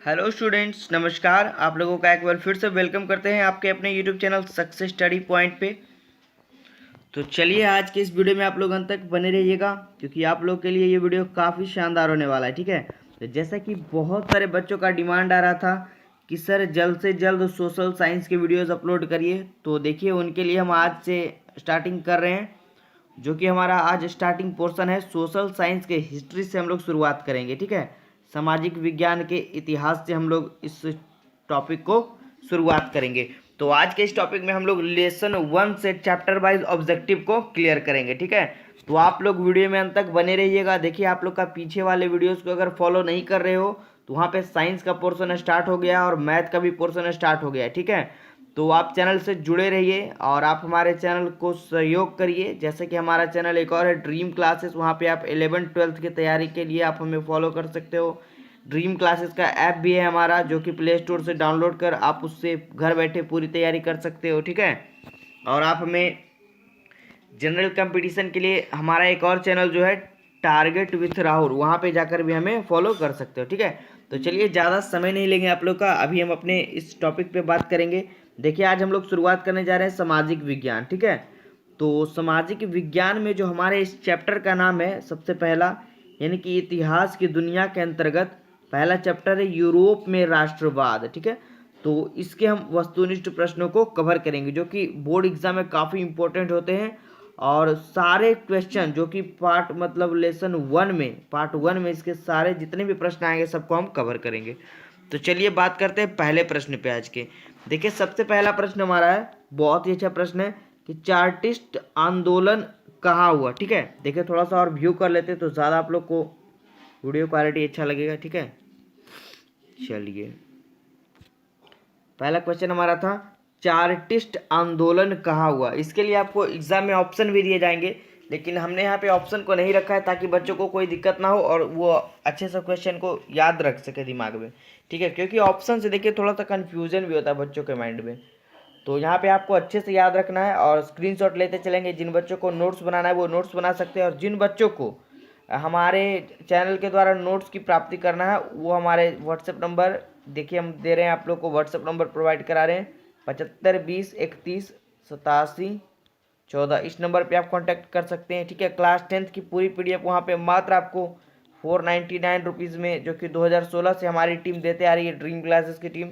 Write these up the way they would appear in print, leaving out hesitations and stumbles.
Hello students, नमस्कार। आप लोगों का एक बार फिर से वेलकम करते हैं आपके अपने YouTube channel success study point पे। तो चलिए, आज के इस वीडियो में आप लोग अंत तक बने रहिएगा, क्योंकि आप लोग के लिए ये वीडियो काफ़ी शानदार होने वाला है। ठीक है, तो जैसा कि बहुत सारे बच्चों का डिमांड आ रहा था कि सर जल्द से जल्द सोशल साइंस के वीडियोज़ अपलोड करिए, तो देखिए उनके लिए हम आज से स्टार्टिंग कर रहे हैं। जो कि हमारा आज स्टार्टिंग पोर्शन है, सोशल साइंस के हिस्ट्री से हम लोग शुरुआत करेंगे। ठीक है, सामाजिक विज्ञान के इतिहास से हम लोग इस टॉपिक को शुरुआत करेंगे। तो आज के इस टॉपिक में हम लोग लेसन 1 से चैप्टर वाइज ऑब्जेक्टिव को क्लियर करेंगे। ठीक है, तो आप लोग वीडियो में अंत तक बने रहिएगा। देखिए, आप लोग का पीछे वाले वीडियोस को अगर फॉलो नहीं कर रहे हो तो वहाँ पे साइंस का पोर्शन स्टार्ट हो गया और मैथ का भी पोर्शन स्टार्ट हो गया। ठीक है, तो आप चैनल से जुड़े रहिए और आप हमारे चैनल को सहयोग करिए। जैसे कि हमारा चैनल एक और है ड्रीम क्लासेस, वहाँ पे आप 11th-12th की तैयारी के लिए आप हमें फॉलो कर सकते हो। ड्रीम क्लासेस का ऐप भी है हमारा, जो कि प्ले स्टोर से डाउनलोड कर आप उससे घर बैठे पूरी तैयारी कर सकते हो। ठीक है, और आप हमें जनरल कंपटीशन के लिए हमारा एक और चैनल जो है टारगेट विथ राहुल, वहाँ पे जाकर भी हमें फॉलो कर सकते हो। ठीक है, तो चलिए ज़्यादा समय नहीं लेंगे आप लोग का, अभी हम अपने इस टॉपिक पे बात करेंगे। देखिए, आज हम लोग शुरुआत करने जा रहे हैं सामाजिक विज्ञान। ठीक है, तो सामाजिक विज्ञान में जो हमारे इस चैप्टर का नाम है सबसे पहला, यानी कि इतिहास की दुनिया के अंतर्गत पहला चैप्टर है यूरोप में राष्ट्रवाद। ठीक है, तो इसके हम वस्तुनिष्ठ प्रश्नों को कवर करेंगे, जो कि बोर्ड एग्जाम में काफ़ी इंपॉर्टेंट होते हैं। और सारे क्वेश्चन जो कि लेसन 1 में, पार्ट 1 में इसके सारे जितने भी प्रश्न आएंगे सबको हम कवर करेंगे। तो चलिए बात करते हैं पहले प्रश्न पे आज के। देखिए, सबसे पहला प्रश्न हमारा है, बहुत ही अच्छा प्रश्न है कि चार्टिस्ट आंदोलन कहाँ हुआ। ठीक है, देखिए थोड़ा सा और व्यू कर लेते तो ज़्यादा आप लोग को वीडियो क्वालिटी अच्छा लगेगा। ठीक है, चलिए पहला क्वेश्चन हमारा था चार्टिस्ट आंदोलन कहाँ हुआ। इसके लिए आपको एग्जाम में ऑप्शन भी दिए जाएंगे, लेकिन हमने यहाँ पे ऑप्शन को नहीं रखा है ताकि बच्चों को कोई दिक्कत ना हो और वो अच्छे से क्वेश्चन को याद रख सके दिमाग में। ठीक है, क्योंकि ऑप्शन से देखिए थोड़ा सा कन्फ्यूजन भी होता है बच्चों के माइंड में। तो यहाँ पे आपको अच्छे से याद रखना है और स्क्रीनशॉट लेते चलेंगे। जिन बच्चों को नोट्स बनाना है वो नोट्स बना सकते हैं, और जिन बच्चों को हमारे चैनल के द्वारा नोट्स की प्राप्ति करना है वो हमारे व्हाट्सएप नंबर, देखिए हम दे रहे हैं आप लोग को व्हाट्सएप नंबर प्रोवाइड करा रहे हैं 7520318714। इस नंबर पे आप कांटेक्ट कर सकते हैं। ठीक है, क्लास 10th की पूरी पीडीएफ वहाँ पे मात्र आपको 499 में, जो कि 2016 से हमारी टीम देते आ रही है, ड्रीम क्लासेस की टीम,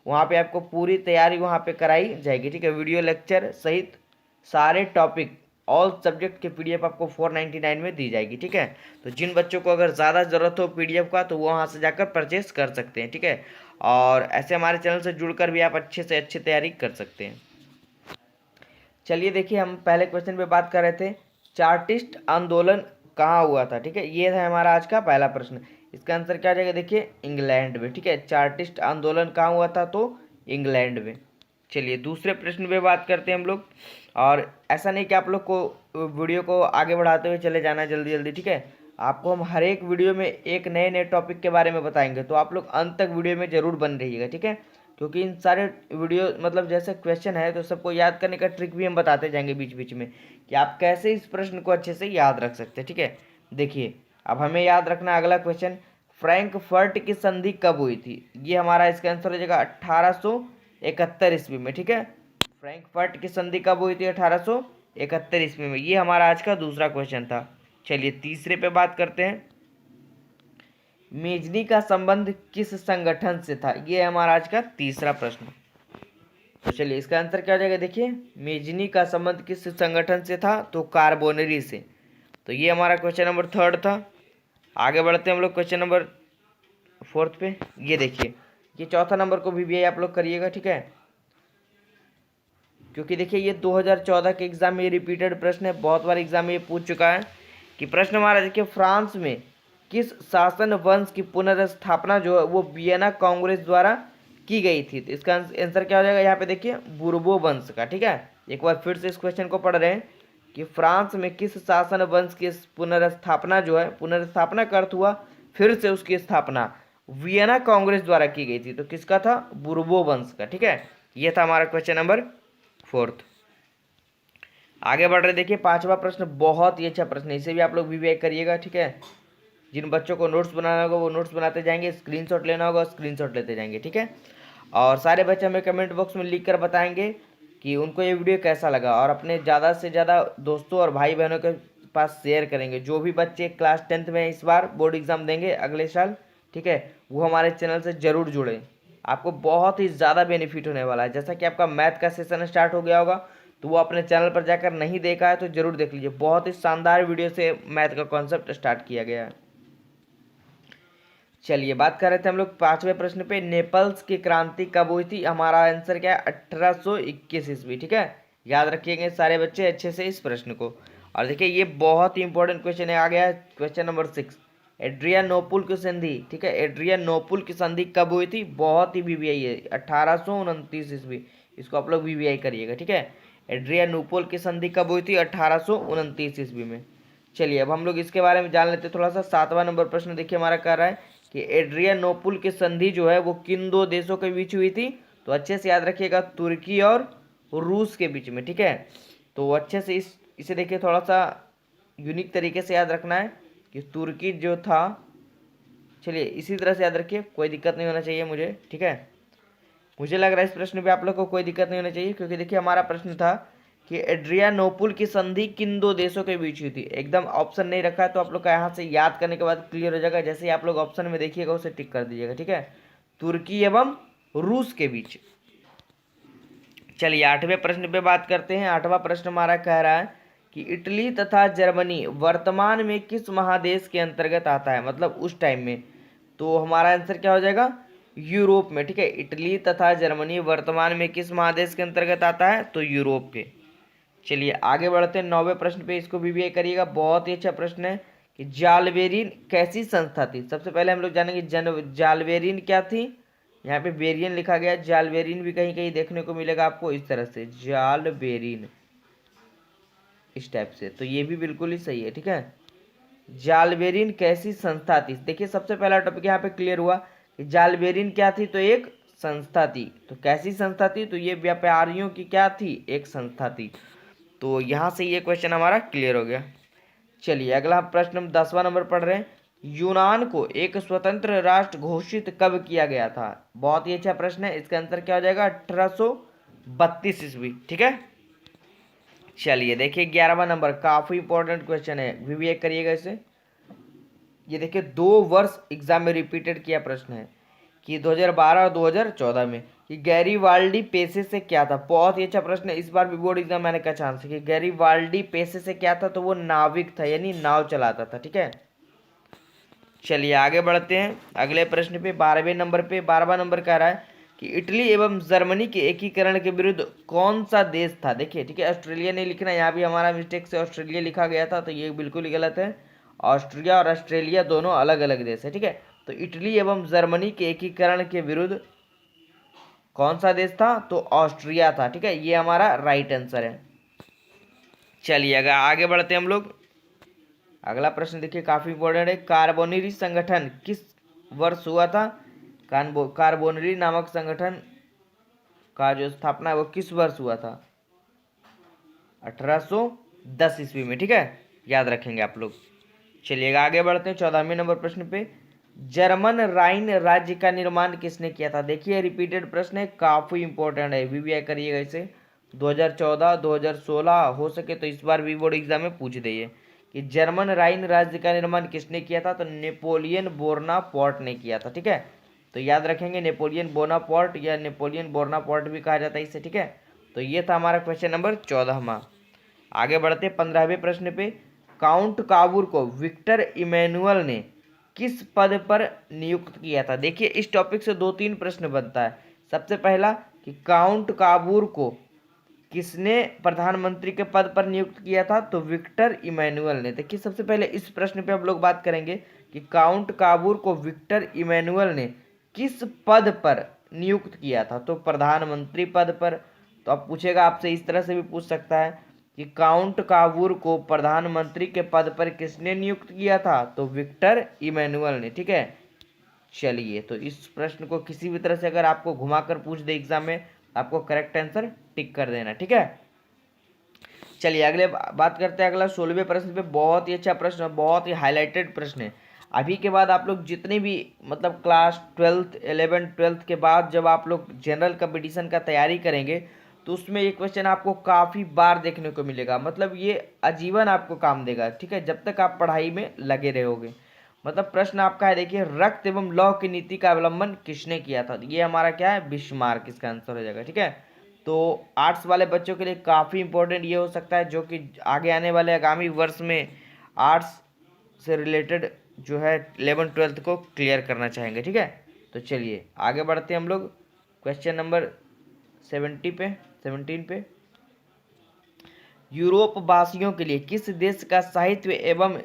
वहाँ पे आपको पूरी तैयारी वहाँ पे कराई जाएगी। ठीक है, वीडियो लेक्चर सहित सारे टॉपिक ऑल सब्जेक्ट के पीडीएफ आपको 499 में दी जाएगी। ठीक है, तो जिन बच्चों को अगर ज़्यादा ज़रूरत हो पीडीएफ का तो वो वहाँ से जाकर परचेस कर सकते हैं। ठीक है, और ऐसे हमारे चैनल से जुड़कर भी आप अच्छे से अच्छी तैयारी कर सकते हैं। चलिए देखिए, हम पहले क्वेश्चन पे बात कर रहे थे चार्टिस्ट आंदोलन कहाँ हुआ था। ठीक है, ये है हमारा आज का पहला प्रश्न। इसका आंसर क्या आ जाएगा, देखिए इंग्लैंड में। ठीक है, चार्टिस्ट आंदोलन कहाँ हुआ था, तो इंग्लैंड में। चलिए दूसरे प्रश्न पे बात करते हैं हम लोग। और ऐसा नहीं कि आप लोग को वीडियो को आगे बढ़ाते हुए चले जाना जल्दी जल्दी। ठीक है, आपको हम हर एक वीडियो में एक नए नए टॉपिक के बारे में बताएंगे, तो आप लोग अंत तक वीडियो में जरूर बन रहिएगा। ठीक है, क्योंकि इन सारे वीडियो जैसे क्वेश्चन है तो सबको याद करने का ट्रिक भी हम बताते जाएंगे बीच बीच में, कि आप कैसे इस प्रश्न को अच्छे से याद रख सकते हैं। ठीक है, देखिए अब हमें याद रखना अगला क्वेश्चन, फ्रैंकफर्ट की संधि कब हुई थी। ये हमारा इसका आंसर हो जाएगा 1871 ईस्वी में। ठीक है, फ्रैंकफर्ट की संधि कब हुई थी, 1871 ईस्वी में। ये हमारा आज का दूसरा क्वेश्चन था। चलिए तीसरे पे बात करते हैं, मेजनी का संबंध किस संगठन से था। ये हमारा आज का तीसरा प्रश्न। तो चलिए इसका आंसर क्या हो जाएगा, देखिए मेजनी का संबंध किस संगठन से था, तो कार्बोनरी से। तो ये हमारा क्वेश्चन नंबर 3 था। आगे बढ़ते हैं हम लोग क्वेश्चन नंबर 4 पे। ये देखिए, ये चौथा नंबर को भी आप लोग करिएगा। ठीक है, क्योंकि देखिए ये 2014 के एग्जाम में ये रिपीटेड प्रश्न है, बहुत बार एग्जाम में ये पूछ चुका है। कि प्रश्न हमारा देखिए, फ्रांस में किस शासन वंश की पुनर्स्थापना जो है वो वियना कांग्रेस द्वारा की गई थी। तो इसका आंसर क्या हो जाएगा, यहाँ पे देखिए बुर्बो वंश का। ठीक है, एक बार फिर से इस क्वेश्चन को पढ़ रहे हैं कि फ्रांस में किस शासन वंश की पुनर्स्थापना जो है, पुनर्स्थापना का अर्थ हुआ फिर से उसकी स्थापना, वियना कांग्रेस द्वारा की गई थी। तो किसका था, बुर्बो वंश का। ठीक है, ये था हमारा क्वेश्चन नंबर 4। आगे बढ़ रहे, देखिए पांचवा प्रश्न बहुत ही अच्छा प्रश्न है, इसे भी आप लोग वीवीआई करिएगा। ठीक है, जिन बच्चों को नोट्स बनाना होगा वो नोट्स बनाते जाएंगे, स्क्रीनशॉट लेना होगा स्क्रीनशॉट लेते जाएंगे, ठीक है। और सारे बच्चे हमें कमेंट बॉक्स में लिख कर बताएंगे कि उनको ये वीडियो कैसा लगा, और अपने ज़्यादा से ज़्यादा दोस्तों और भाई बहनों के पास शेयर करेंगे। जो भी बच्चे क्लास 10th में इस बार बोर्ड एग्ज़ाम देंगे अगले साल, ठीक है, वो हमारे चैनल से ज़रूर जुड़े। आपको बहुत ही ज़्यादा बेनिफिट होने वाला है। जैसा कि आपका मैथ का सेशन स्टार्ट हो गया होगा, तो वो अपने चैनल पर जाकर नहीं देखा है तो ज़रूर देख लीजिए। बहुत ही शानदार वीडियो से मैथ का कॉन्सेप्ट स्टार्ट किया गया है। चलिए बात कर रहे थे हम लोग 5वें प्रश्न पे, नेपल्स की क्रांति कब हुई थी। हमारा आंसर क्या है, 1821 ईस्वी, ठीक है। याद रखिएगा सारे बच्चे अच्छे से इस प्रश्न को। और देखिए ये बहुत ही इंपॉर्टेंट क्वेश्चन है, आ गया है क्वेश्चन नंबर 6। एड्रियानोपुल की संधि, ठीक है, एड्रियानोपुल की संधि कब हुई थी। बहुत ही वीवीआई है, 1829 ईस्वी। इसको आप लोग वीवीआई करिएगा, ठीक है। एड्रियानोपुल की संधि कब हुई थी, 1829 ईस्वी में। चलिए अब हम लोग इसके बारे में जान लेते हैं थोड़ा सा। 7वां नंबर प्रश्न देखिए हमारा कह रहा है कि एड्रियानोपुल की संधि जो है वो किन दो देशों के बीच हुई थी। तो अच्छे से याद रखिएगा, तुर्की और रूस के बीच में, ठीक है। तो अच्छे से इसे देखिए, थोड़ा सा यूनिक तरीके से याद रखना है कि तुर्की जो था, चलिए इसी तरह से याद रखिए, कोई दिक्कत नहीं होना चाहिए मुझे, ठीक है। मुझे लग रहा है इस प्रश्न पे आप लोग को कोई दिक्कत नहीं होनी चाहिए, क्योंकि देखिए हमारा प्रश्न था कि एड्रियानोपुल की संधि किन दो देशों के बीच हुई थी। एकदम ऑप्शन नहीं रखा है, तो आप लोग का यहाँ से याद करने के बाद क्लियर हो जाएगा। जैसे ही आप लोग ऑप्शन में देखिएगा उसे टिक कर दीजिएगा, ठीक है। तुर्की एवं रूस के बीच। चलिए 8वें प्रश्न पे बात करते हैं। 8वां प्रश्न हमारा कह रहा है कि इटली तथा जर्मनी वर्तमान में किस महादेश के अंतर्गत आता है, मतलब उस टाइम में। तो हमारा आंसर क्या हो जाएगा, यूरोप में, ठीक है। इटली तथा जर्मनी वर्तमान में किस महादेश के अंतर्गत आता है, तो यूरोप के। चलिए आगे बढ़ते हैं 9वें प्रश्न पे, इसको भी करिएगा, बहुत ही अच्छा प्रश्न है कि जालबेरिन कैसी संस्था थी। सबसे पहले हम लोग जानेंगे जालबेरिन क्या थी। यहाँ पे बेरियन लिखा गया, जालबेरिन भी कहीं कहीं देखने को मिलेगा आपको इस तरह से, जालबेरिन इस टाइप से। तो ये भी बिल्कुल ही सही है, ठीक है। जालबेरिन कैसी संस्था थी। देखिए सबसे पहला टॉपिक यहाँ पे क्लियर हुआ कि जालबेरिन क्या थी, तो एक संस्था थी। तो कैसी संस्था थी, तो ये व्यापारियों की क्या थी, एक संस्था थी। तो यहाँ से ये क्वेश्चन हमारा क्लियर हो गया। चलिए अगला प्रश्न हम 10वां नंबर पढ़ रहे हैं। यूनान को एक स्वतंत्र राष्ट्र घोषित कब किया गया था। बहुत ही अच्छा प्रश्न है, इसका आंसर क्या हो जाएगा, 1832 ईस्वी, ठीक है। चलिए देखिए 11वां नंबर, काफी इंपॉर्टेंट क्वेश्चन है, वीवीए करिएगा इसे। ये देखिए 2 वर्ष एग्जाम में रिपीटेड किया प्रश्न है कि 2012 और 2014 में कि गैरीवाल्डी पेशे से क्या था। बहुत ही अच्छा प्रश्न है, इस बार भी बोर्ड एग्जाम मैंने का चांस है कि गैरीवाल्डी पेशे से क्या था, तो वो नाविक था, यानी नाव चलाता था, ठीक है। चलिए आगे बढ़ते हैं अगले प्रश्न पे, 12वें नंबर पे। 12वां नंबर कह रहा है कि इटली एवं जर्मनी के एकीकरण के विरुद्ध कौन सा देश था। देखिए ठीक है, ऑस्ट्रेलिया नहीं लिखना, यहाँ भी हमारा मिस्टेक से ऑस्ट्रेलिया लिखा गया था, तो ये बिल्कुल ही गलत है। ऑस्ट्रिया और ऑस्ट्रेलिया दोनों अलग अलग देश है, ठीक है। तो इटली एवं जर्मनी के एकीकरण के विरुद्ध कौन सा देश था, तो ऑस्ट्रिया था, ठीक है। ये हमारा राइट आंसर है। चलिए अगर आगे बढ़ते हैं हम लोग, अगला प्रश्न देखिए काफी इंपॉर्टेंट है। कार्बोनरी संगठन किस वर्ष हुआ था। कार्बोनरी नामक संगठन का जो स्थापना है वो किस वर्ष हुआ था, 1810 ईस्वी में, ठीक है। याद रखेंगे आप लोग। चलिए आगे बढ़ते हैं 14वें नंबर प्रश्न पे। जर्मन राइन राज्य का निर्माण किसने किया था। देखिए रिपीटेड प्रश्न है, काफी इंपॉर्टेंट है, वीवीआई करिएगा इसे। 2014 2016 हो सके तो इस बार भी बोर्ड एग्जाम में पूछ दिए कि जर्मन राइन राज्य का निर्माण किसने किया था, तो नेपोलियन बोनापार्ट ने किया था, ठीक है। तो याद रखेंगे नेपोलियन बोनापार्ट या नेपोलियन बोनापार्ट भी कहा जाता है इसे, ठीक है। तो ये था हमारा क्वेश्चन नंबर 14वां। आगे बढ़ते 15वें प्रश्न पे। काउंट काबूर को विक्टर इमैनुअल ने किस पद पर नियुक्त किया था। देखिए इस टॉपिक से 2-3 प्रश्न बनता है। सबसे पहला कि काउंट काबूर को किसने प्रधानमंत्री के पद पर नियुक्त किया था, तो विक्टर इमैनुअल ने। देखिए सबसे पहले इस प्रश्न पे हम लोग बात करेंगे कि काउंट काबूर को विक्टर इमैनुअल ने किस पद पर नियुक्त किया था, तो प्रधानमंत्री पद पर। तो अब पूछेगा आपसे, इस तरह से भी पूछ सकता है कि काउंट काबूर को प्रधानमंत्री के पद पर किसने नियुक्त किया था, तो विक्टर इमैनुअल ने, ठीक है। चलिए तो इस प्रश्न को किसी भी तरह से अगर आपको घुमाकर पूछ दे एग्जाम में, आपको करेक्ट आंसर टिक कर देना, ठीक है। चलिए अगले बात करते हैं अगला 16वें प्रश्न पे। बहुत ही अच्छा प्रश्न, बहुत ही हाईलाइटेड प्रश्न है। अभी के बाद आप लोग जितने भी मतलब क्लास 12th 11th 12th के बाद जब आप लोग जनरल कंपटीशन का तैयारी करेंगे तो उसमें ये क्वेश्चन आपको काफ़ी बार देखने को मिलेगा। मतलब ये आजीवन आपको काम देगा, ठीक है, जब तक आप पढ़ाई में लगे रहोगे। मतलब प्रश्न आपका है, देखिए, रक्त एवं लौह की नीति का अवलंबन किसने किया था? ये हमारा क्या है, बिस्मार्क इसका आंसर हो जाएगा, ठीक है। तो आर्ट्स वाले बच्चों के लिए काफ़ी इंपॉर्टेंट ये हो सकता है, जो कि आगे आने वाले आगामी वर्ष में आर्ट्स से रिलेटेड जो है 11th 12th को क्लियर करना चाहेंगे, ठीक है। तो चलिए आगे बढ़ते हैं हम लोग क्वेश्चन नंबर 17 पे। यूरोप वासियों के लिए किस देश का साहित्य एवं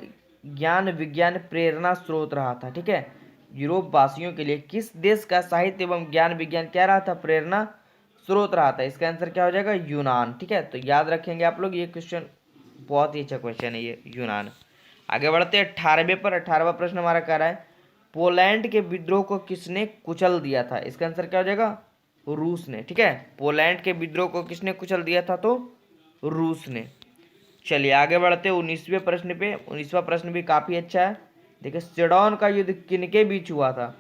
ज्ञान विज्ञान प्रेरणा स्रोत रहा था? ठीक है, यूरोप वासियों के लिए किस देश का साहित्य एवं ज्ञान विज्ञान क्या रहा था? प्रेरणा स्रोत रहा था। इसका आंसर क्या हो जाएगा? यूनान, ठीक है। तो याद रखेंगे आप लोग, ये क्वेश्चन बहुत ही अच्छा क्वेश्चन है ये, यूनान। आगे बढ़ते हैं 18वें पर। 18वां प्रश्न हमारा कह रहा है, पोलैंड के विद्रोह को किसने कुचल दिया था? इसका आंसर क्या हो जाएगा? रूस ने, ठीक है। पोलैंड के विद्रोह को किसने कुचल दिया था? तो रूस ने। चलिए आगे बढ़ते हैं 19वें प्रश्न पे। 19वां प्रश्न भी काफी अच्छा है। देखिए, सेडोन का युद्ध किनके बीच हुआ था?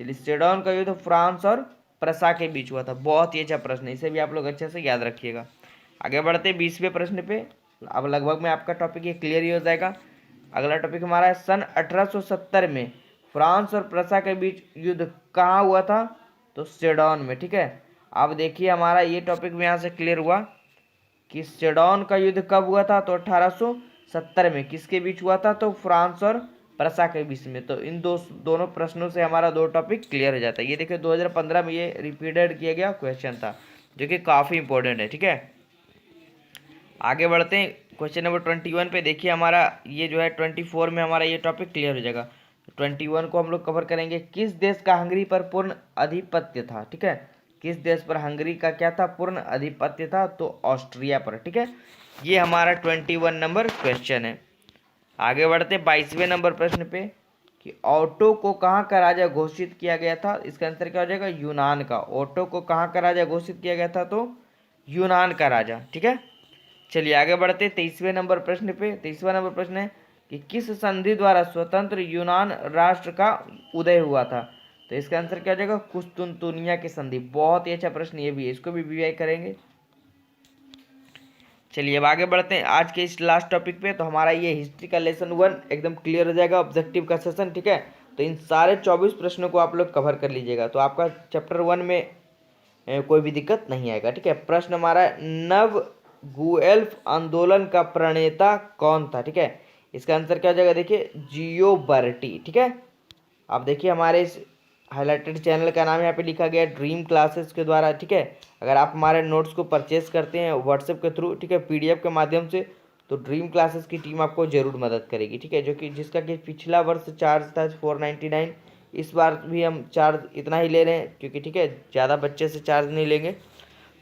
चलिए, सेडोन का युद्ध फ्रांस और प्रसा के बीच हुआ था। बहुत ही अच्छा प्रश्न है, इसे भी आप लोग अच्छे से याद रखिएगा। आगे बढ़ते हैं 20वें प्रश्न पे। अब लगभग में आपका टॉपिक ये क्लियर ही हो जाएगा। अगला टॉपिक हमारा है, सन 1870 में फ्रांस और प्रसा के बीच युद्ध कहाँ हुआ था? तो सेडोन में, ठीक है। अब देखिए हमारा ये टॉपिक भी यहाँ से क्लियर हुआ कि सेडोन का युद्ध कब हुआ था? तो 1870 में। किसके बीच हुआ था? तो फ्रांस और प्रसा के बीच में। तो इन दोनों प्रश्नों से हमारा दो टॉपिक क्लियर हो जाता है। ये देखिए 2015 में ये रिपीटेड किया गया क्वेश्चन था, जो कि काफ़ी इंपॉर्टेंट है, ठीक है। आगे बढ़ते हैं क्वेश्चन नंबर 21 पे। देखिए हमारा ये जो है 24 में हमारा ये टॉपिक क्लियर हो जाएगा। 21 को हम लोग कवर करेंगे, किस देश का हंगरी पर पूर्ण आधिपत्य था? ठीक है, किस देश पर हंगरी का क्या था? पूर्ण आधिपत्य था। तो ऑस्ट्रिया पर, ठीक है। ये हमारा 21 नंबर क्वेश्चन है। आगे बढ़ते 22वें नंबर प्रश्न पे कि ओटो को कहाँ का राजा घोषित किया गया था? इसका आंसर क्या हो जाएगा? यूनान का। ओटो को कहाँ का राजा घोषित किया गया था? तो यूनान का राजा, ठीक है। चलिए आगे बढ़ते 23वें नंबर प्रश्न पे। 23वां नंबर प्रश्न है कि किस संधि द्वारा स्वतंत्र यूनान राष्ट्र का उदय हुआ था? तो इसका आंसर क्या हो जाएगा? कुस्तुनतुनिया की संधि। बहुत ही अच्छा प्रश्न ये भी है, इसको भी वीआई करेंगे। चलिए अब आगे बढ़ते हैं आज के इस लास्ट टॉपिक पे। तो हमारा ये हिस्ट्री का लेसन 1 एकदम क्लियर हो जाएगा, ऑब्जेक्टिव का सेशन, ठीक है। तो इन सारे 24 प्रश्नों को आप लोग कवर कर लीजिएगा, तो आपका चैप्टर 1 में कोई भी दिक्कत नहीं आएगा, ठीक है। प्रश्न हमारा, नव गुएल्फ आंदोलन का प्रणेता कौन था? ठीक है, इसका आंसर क्या हो जाएगा? देखिए, जियो बर्टी, ठीक है। अब देखिए हमारे इस हाईलाइटेड चैनल का नाम यहाँ पे लिखा गया ड्रीम क्लासेस के द्वारा, ठीक है। अगर आप हमारे नोट्स को परचेस करते हैं व्हाट्सएप के थ्रू, ठीक है, पीडीएफ के माध्यम से, तो ड्रीम क्लासेस की टीम आपको जरूर मदद करेगी, ठीक है। जो कि जिसका कि पिछला वर्ष चार्ज था 499, इस बार भी हम चार्ज इतना ही ले रहे हैं, क्योंकि ठीक है ज़्यादा बच्चे से चार्ज नहीं लेंगे।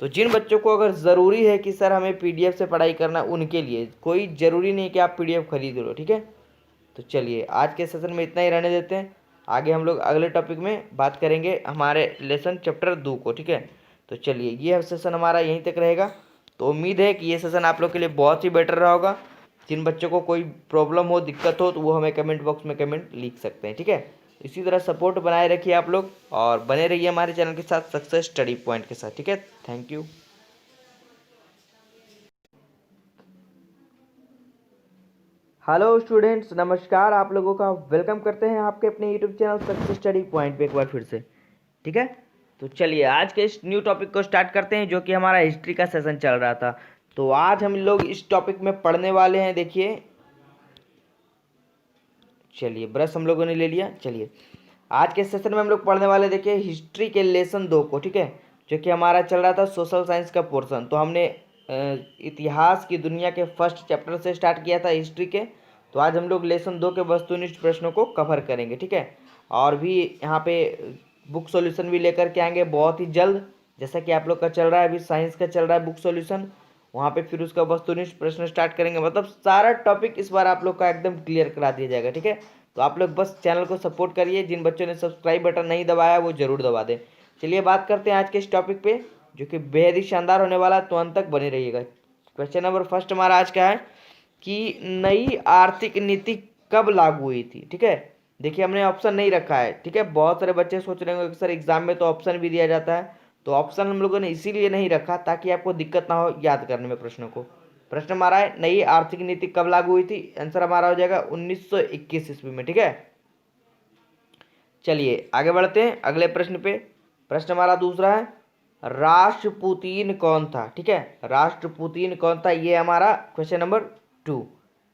तो जिन बच्चों को अगर ज़रूरी है कि सर हमें पीडीएफ से पढ़ाई करना, उनके लिए कोई ज़रूरी नहीं कि आप पीडीएफ खरीद लो, ठीक है। तो चलिए आज के सेशन में इतना ही रहने देते हैं। आगे हम लोग अगले टॉपिक में बात करेंगे हमारे लेसन चैप्टर 2 को, ठीक है। तो चलिए ये सेशन हमारा यहीं तक रहेगा। तो उम्मीद है कि ये सेशन आप लोग के लिए बहुत ही बेटर रहा होगा। जिन बच्चों को कोई प्रॉब्लम हो, दिक्कत हो, तो वो हमें कमेंट बॉक्स में कमेंट लिख सकते हैं, ठीक है। इसी तरह सपोर्ट बनाए रखिए आप लोग, और बने रहिए हमारे चैनल के साथ, सक्सेस स्टडी पॉइंट के साथ, ठीक है। Thank you. हेलो स्टूडेंट्स, नमस्कार। आप लोगों का वेलकम करते हैं आपके अपने YouTube channel success study point पे एक बार फिर से, ठीक है। तो चलिए आज के इस न्यू टॉपिक को स्टार्ट करते हैं, जो कि हमारा हिस्ट्री का सेशन चल रहा था। तो आज हम लोग इस टॉपिक में पढ़ने वाले हैं, देखिए, चलिए ब्रश हम लोगों ने ले लिया। चलिए आज के सेशन में हम लोग पढ़ने वाले, देखिए, हिस्ट्री के लेसन 2 को, ठीक है, जो कि हमारा चल रहा था सोशल साइंस का पोर्शन। तो हमने इतिहास की दुनिया के फर्स्ट चैप्टर से स्टार्ट किया था हिस्ट्री के। तो आज हम लोग लेसन 2 के वस्तुनिष्ठ प्रश्नों को कवर करेंगे, ठीक है। और भी यहाँ पे बुक सॉल्यूशन भी लेकर के आएंगे बहुत ही जल्द, जैसा कि आप लोग का चल रहा है, अभी साइंस का चल रहा है बुक सॉल्यूशन, वहाँ पे फिर उसका वस्तुनिष्ठ प्रश्न स्टार्ट करेंगे। मतलब सारा टॉपिक इस बार आप लोग का एकदम क्लियर करा दिया जाएगा, ठीक है। तो आप लोग बस चैनल को सपोर्ट करिए। जिन बच्चों ने सब्सक्राइब बटन नहीं दबाया वो जरूर दबा दें। चलिए बात करते हैं आज के इस टॉपिक पे, जो कि बेहद ही शानदार होने वाला है, तो अंत तक बने रहिएगा। क्वेश्चन नंबर फर्स्ट हमारा आज का है कि नई आर्थिक नीति कब लागू हुई थी? ठीक है, देखिए हमने ऑप्शन नहीं रखा है, ठीक है। बहुत सारे बच्चे सोच रहे होंगे कि सर एग्जाम में तो ऑप्शन भी दिया जाता है, तो ऑप्शन हम लोगों ने इसीलिए नहीं रखा ताकि आपको दिक्कत ना हो याद करने में प्रश्नों को। प्रश्न हमारा है, नई आर्थिक नीति कब लागू हुई थी? आंसर हमारा हो जाएगा 1921 ईस्वी में, ठीक है। चलिए आगे बढ़ते हैं अगले प्रश्न पे। प्रश्न हमारा दूसरा है, राष्ट्रपुतीन कौन था? ठीक है, राष्ट्रपुतीन कौन था, ये हमारा क्वेश्चन नंबर 2।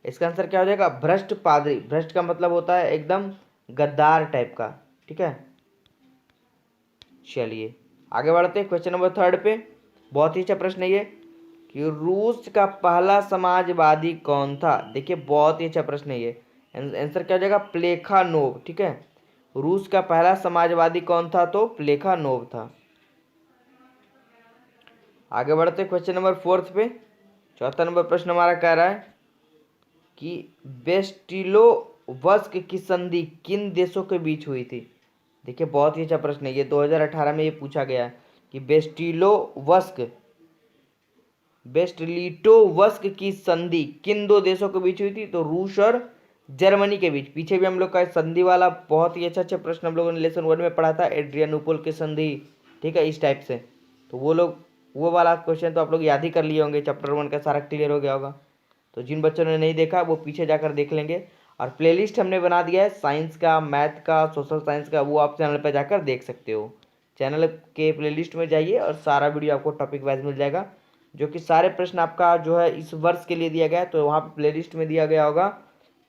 इसका आंसर क्या हो जाएगा? भ्रष्ट पादरी। भ्रष्ट का मतलब होता है एकदम गद्दार टाइप का, ठीक है। चलिए आगे बढ़ते हैं क्वेश्चन नंबर 3 पे। बहुत ही अच्छा प्रश्न है ये, कि रूस का पहला समाजवादी कौन था? देखिए बहुत ही अच्छा प्रश्न है ये। आंसर क्या हो जाएगा? प्लेखानोव, ठीक है। रूस का पहला समाजवादी कौन था? तो प्लेखानोव था। आगे बढ़ते क्वेश्चन नंबर 4 पे। चौथा नंबर प्रश्न हमारा कह रहा है कि बेस्टिलोवस्क की संधि किन देशों के बीच हुई थी? देखिए बहुत ही अच्छा प्रश्न है ये, 2018 में ये पूछा गया है कि बेस्टलिटोवस्क की संधि किन दो देशों के बीच हुई थी? तो रूस और जर्मनी के बीच। पीछे भी हम लोग का संधि वाला बहुत ही अच्छा प्रश्न हम लोगों ने लेसन 1 में पढ़ा था, एड्रियानोपल की संधि, ठीक है, इस टाइप से। तो वो वाला क्वेश्चन तो आप लोग याद ही कर लिए होंगे, चैप्टर 1 का सारा क्लियर हो गया होगा। तो जिन बच्चों ने नहीं देखा वो पीछे जाकर देख लेंगे। और प्लेलिस्ट हमने बना दिया है साइंस का, मैथ का, सोशल साइंस का, वो आप चैनल पर जाकर देख सकते हो। चैनल के प्लेलिस्ट में जाइए और सारा वीडियो आपको टॉपिक वाइज मिल जाएगा, जो कि सारे प्रश्न आपका जो है इस वर्ष के लिए दिया गया है। तो वहाँ पे प्लेलिस्ट में दिया गया होगा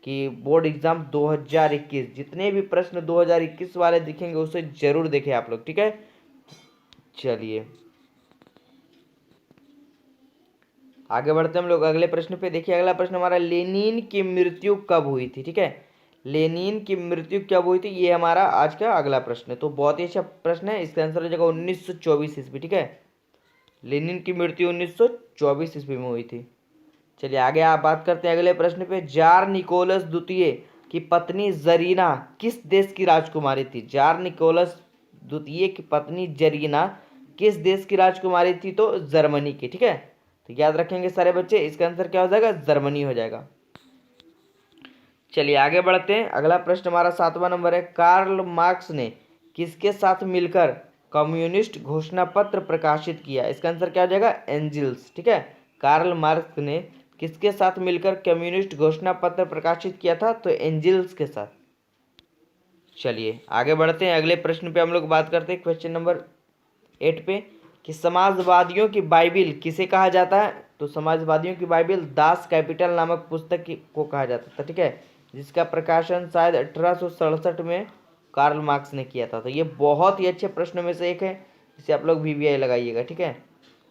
कि बोर्ड एग्जाम 2021, जितने भी प्रश्न 2021 वाले दिखेंगे उसे जरूर देखें आप लोग, ठीक है। चलिए आगे बढ़ते हम लोग अगले प्रश्न पे। देखिए अगला प्रश्न हमारा, लेनिन की मृत्यु कब हुई थी? ठीक है, लेनिन की मृत्यु कब हुई थी, ये हमारा आज का अगला प्रश्न है। तो बहुत ही अच्छा प्रश्न है, इसका आंसर हो जाएगा 1924 ईस्वी, ठीक है। लेनिन की मृत्यु 1924 ईस्वी में हुई थी। चलिए आगे आप बात करते हैं अगले प्रश्न पे। जार निकोलस द्वितीय की पत्नी जरीना किस देश की राजकुमारी थी? जार निकोलस द्वितीय की पत्नी जरीना किस देश की राजकुमारी थी? तो जर्मनी की, ठीक है। तो याद रखेंगे सारे बच्चे, इसका आंसर क्या हो जाएगा? जर्मनी हो जाएगा। चलिए आगे बढ़ते हैं अगला प्रश्न हमारा 7वां नंबर है, कार्ल मार्क्स ने किसके साथ मिलकर कम्युनिस्ट घोषणा पत्र प्रकाशित किया? इसका आंसर क्या हो जाएगा? एंजिल्स, ठीक है। कार्ल मार्क्स ने किसके साथ मिलकर कम्युनिस्ट घोषणा पत्र प्रकाशित किया था? तो एंजिल्स के साथ। चलिए आगे बढ़ते हैं अगले प्रश्न पे। हम लोग बात करते हैं क्वेश्चन नंबर 8 पे, कि समाजवादियों की बाइबिल किसे कहा जाता है? तो समाजवादियों की बाइबिल दास कैपिटल नामक पुस्तक को कहा जाता था, ठीक है, जिसका प्रकाशन शायद 1867 में कार्ल मार्क्स ने किया था। तो ये बहुत ही अच्छे प्रश्नों में से एक है, इसे आप लोग VVI लगाइएगा, ठीक है।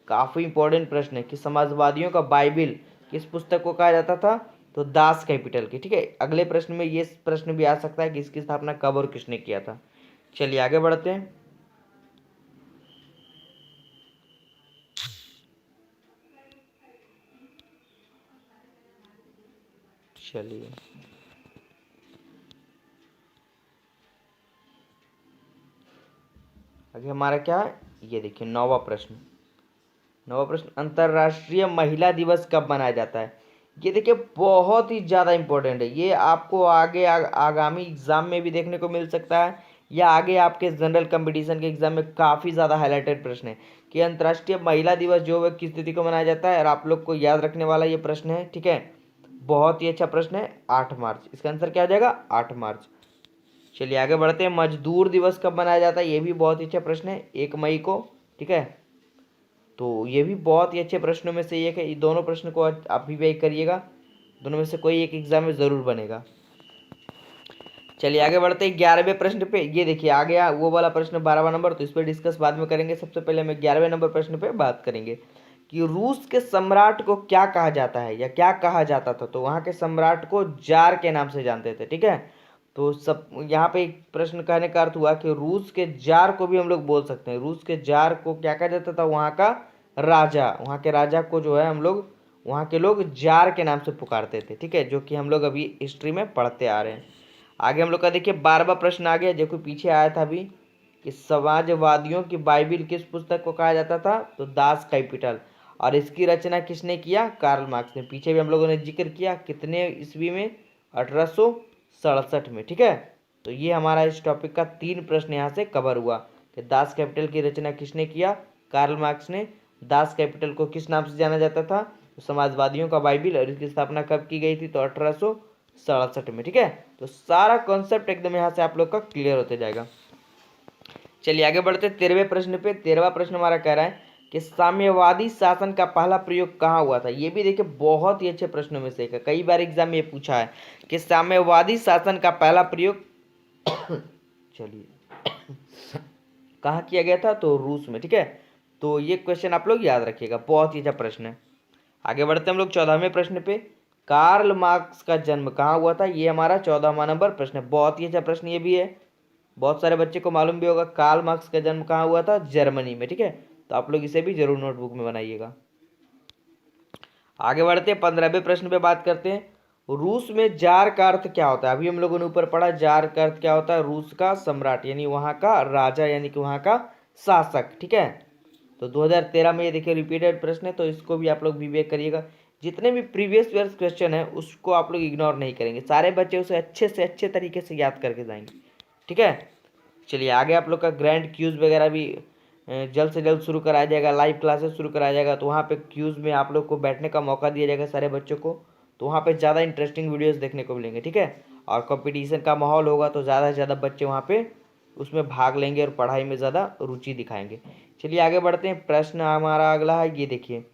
काफ़ी इंपॉर्टेंट प्रश्न है कि समाजवादियों का बाइबिल किस पुस्तक को कहा जाता था? तो दास कैपिटल की, ठीक है। अगले प्रश्न में ये प्रश्न भी आ सकता है कि इसकी स्थापना कब और किसने किया था। चलिए आगे बढ़ते हैं। चलिए आगे हमारा क्या है, ये देखिए 9वां प्रश्न। 9वां प्रश्न, अंतर्राष्ट्रीय महिला दिवस कब मनाया जाता है? ये देखिए बहुत ही ज़्यादा इंपॉर्टेंट है, ये आपको आगे आगामी एग्जाम में भी देखने को मिल सकता है, या आगे आपके जनरल कंपटीशन के एग्जाम में काफ़ी ज़्यादा हाईलाइटेड प्रश्न है कि अंतर्राष्ट्रीय महिला दिवस जो है किस तिथि को मनाया जाता है। और आप लोग को याद रखने वाला ये प्रश्न है, ठीक है। बहुत ही अच्छा प्रश्न है, 8 मार्च। इसका आंसर क्या हो जाएगा? 8 मार्च। चलिए आगे बढ़ते हैं, मजदूर दिवस कब मनाया जाता है? ये भी बहुत ही अच्छा प्रश्न है, 1 मई को, ठीक है। तो ये भी बहुत ही अच्छे प्रश्नों में से एक है, ये दोनों प्रश्न को आप भी वेट करिएगा, दोनों में से कोई एक एग्जाम में ज़रूर बनेगा। चलिए आगे बढ़ते हैं 11वें प्रश्न पे। ये देखिए आ गया वो वाला प्रश्न 12वां नंबर, तो इस पर डिस्कस बाद में करेंगे। सबसे पहले हम 11वें नंबर प्रश्न पे बात करेंगे कि रूस के सम्राट को क्या कहा जाता है या क्या कहा जाता था? तो वहाँ के सम्राट को जार के नाम से जानते थे, ठीक है। तो सब यहाँ पे एक प्रश्न कहने का अर्थ हुआ कि रूस के जार को भी हम लोग बोल सकते हैं। रूस के जार को क्या कहा जाता था? वहाँ का राजा, वहाँ के राजा को जो है हम लोग, वहाँ के लोग जार के नाम से पुकारते थे, ठीक है, जो कि हम लोग अभी हिस्ट्री में पढ़ते आ रहे हैं। आगे हम लोग का देखिए 12वां प्रश्न आ गया, जो कि पीछे आया था अभी, कि समाजवादियों की बाइबिल किस पुस्तक को कहा जाता था? तो दास कैपिटल। और इसकी रचना किसने किया? कार्ल मार्क्स ने। पीछे भी हम लोगों ने जिक्र किया, कितने ईस्वी में? 1867 में, ठीक है। तो ये हमारा इस टॉपिक का 3 प्रश्न यहाँ से कवर हुआ कि दास कैपिटल की रचना किसने किया, कार्ल मार्क्स ने। दास कैपिटल को किस नाम से जाना जाता था, तो समाजवादियों का बाइबिल, और इसकी स्थापना कब की गई थी, तो 1867 में। ठीक है, तो सारा कॉन्सेप्ट एकदम यहाँ से आप लोग का क्लियर होते जाएगा। चलिए आगे बढ़ते 13वें प्रश्न पे। 13वां प्रश्न हमारा कह रहा है कि साम्यवादी शासन का पहला प्रयोग कहाँ हुआ था। ये भी देखिए बहुत ही अच्छे प्रश्नों में से एक है, कई बार एग्जाम में ये पूछा है कि साम्यवादी शासन का पहला प्रयोग चलिए कहाँ किया गया था, तो रूस में। ठीक है, तो ये क्वेश्चन आप लोग याद रखिएगा, बहुत ही अच्छा प्रश्न है। आगे बढ़ते हम लोग 14वें प्रश्न पे। कार्ल मार्क्स का जन्म कहाँ हुआ था, ये हमारा 14वां नंबर प्रश्न है। बहुत ही अच्छा प्रश्न ये भी है, बहुत सारे बच्चे को मालूम भी होगा। कार्ल मार्क्स का जन्म कहाँ हुआ था, जर्मनी में। ठीक है, तो आप लोग इसे भी जरूर नोटबुक में बनाइएगा। आगे बढ़ते 15वें प्रश्न पे बात करते हैं। रूस में जार का अर्थ क्या होता है। अभी हम लोगों ने ऊपर पढ़ा जार का अर्थ क्या होता है, रूस का सम्राट यानी वहां का राजा यानी कि वहां का शासक। ठीक है, तो 2013 में ये देखिए रिपीटेड प्रश्न है, तो इसको भी आप लोग विवेक करिएगा। जितने भी प्रीवियस ईयर्स क्वेश्चन है उसको आप लोग इग्नोर नहीं करेंगे, सारे बच्चे उसे अच्छे से अच्छे तरीके से याद करके जाएंगे। ठीक है, चलिए आगे आप लोग का ग्रैंड क्यूज वगैरह भी जल्द से जल्द शुरू कराया जाएगा, लाइव क्लासेस शुरू कराया जाएगा। तो वहाँ पे क्यूज में आप लोग को बैठने का मौका दिया जाएगा सारे बच्चों को, तो वहाँ पे ज़्यादा इंटरेस्टिंग वीडियोस देखने को मिलेंगे। ठीक है, और कंपटीशन का माहौल होगा तो ज़्यादा से ज़्यादा बच्चे वहाँ पे उसमें भाग लेंगे और पढ़ाई में ज़्यादा रुचि दिखाएंगे। चलिए आगे बढ़ते हैं। प्रश्न हमारा अगला है, ये देखिए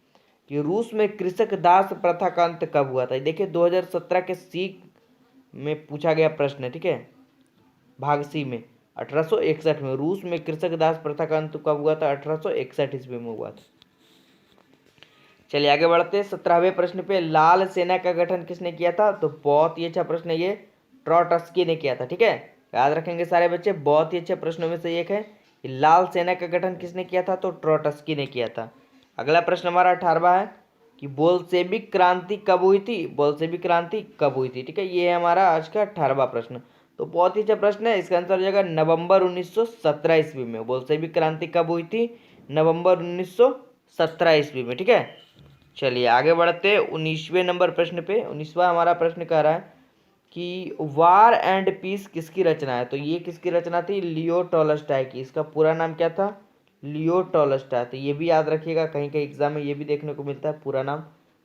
कि रूस में कृषक दास प्रथा का अंत कब हुआ था। देखिए 2017 के सी में पूछा गया प्रश्न है। ठीक है, भाग सी में 1861 में रूस में कृषक दास प्रथा का अंत कब हुआ था, 1861 ईस्वी में हुआ था। चलिए आगे बढ़ते हैं 17वें प्रश्न पे। लाल सेना का गठन किसने किया था, तो बहुत ही अच्छा प्रश्न है ये, ट्रॉट्स्की ने किया था। ठीक है, याद रखेंगे सारे बच्चे, बहुत ही अच्छे प्रश्नों में से एक है। लाल सेना का गठन किसने किया था, तो ट्रॉट्स्की ने किया था। अगला प्रश्न हमारा 18वां है कि बोल्शेविक क्रांति कब हुई थी, बोल्शेविक क्रांति कब हुई थी। ठीक है, ये है हमारा आज का 18वां प्रश्न, तो बहुत ही अच्छा प्रश्न है। इसका आंसर हो जाएगा नवंबर 1917 ईस्वी में। बोल्शेविक क्रांति कब हुई थी, नवंबर 1917 ईस्वी में। ठीक है, चलिए आगे बढ़ते 19वें नंबर प्रश्न पे। 19वां हमारा प्रश्न कह रहा है कि वार एंड पीस किसकी रचना है, तो ये किसकी रचना थी, लियो टॉलस्टॉय की। इसका पूरा नाम क्या था, लियो टॉलस्टॉय। तो ये भी याद रखिएगा, कहीं कहीं एग्जाम में ये भी देखने को मिलता है पूरा नाम।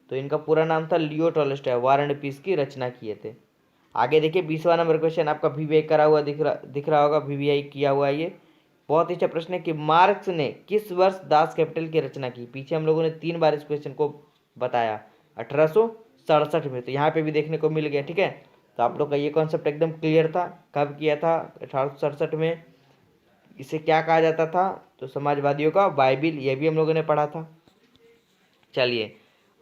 तो इनका पूरा नाम था Leo Tolstoy, war and peace की रचना किए थे। आगे देखिए 20वां नंबर क्वेश्चन आपका वीवीआई करा हुआ दिख रहा होगा, वीवीआई किया हुआ है ये। बहुत ही अच्छा प्रश्न है कि मार्क्स ने किस वर्ष दास कैपिटल की रचना की। पीछे हम लोगों ने 3 बार इस क्वेश्चन को बताया, 1867 में, तो यहाँ पे भी देखने को मिल गया। ठीक है, तो आप लोग का ये कॉन्सेप्ट एकदम क्लियर था। कब किया था, 1867 में। इसे क्या कहा जाता था, तो समाजवादियों का बाइबिल, ये भी हम लोगों ने पढ़ा था। चलिए,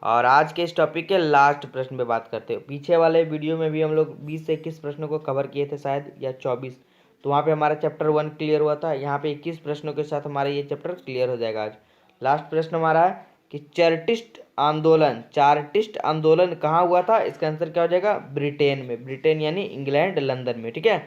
और आज के इस टॉपिक के लास्ट प्रश्न पे बात करते हैं। पीछे वाले वीडियो में भी हम लोग 20 से 21 प्रश्नों को कवर किए थे शायद, या 24, तो वहाँ पे हमारा चैप्टर 1 क्लियर हुआ था। यहाँ पे 21 प्रश्नों के साथ हमारा ये चैप्टर क्लियर हो जाएगा आज। लास्ट प्रश्न हमारा है कि चार्टिस्ट आंदोलन कहाँ हुआ था। इसका आंसर क्या हो जाएगा, ब्रिटेन में। ब्रिटेन यानी इंग्लैंड, लंदन में। ठीक है,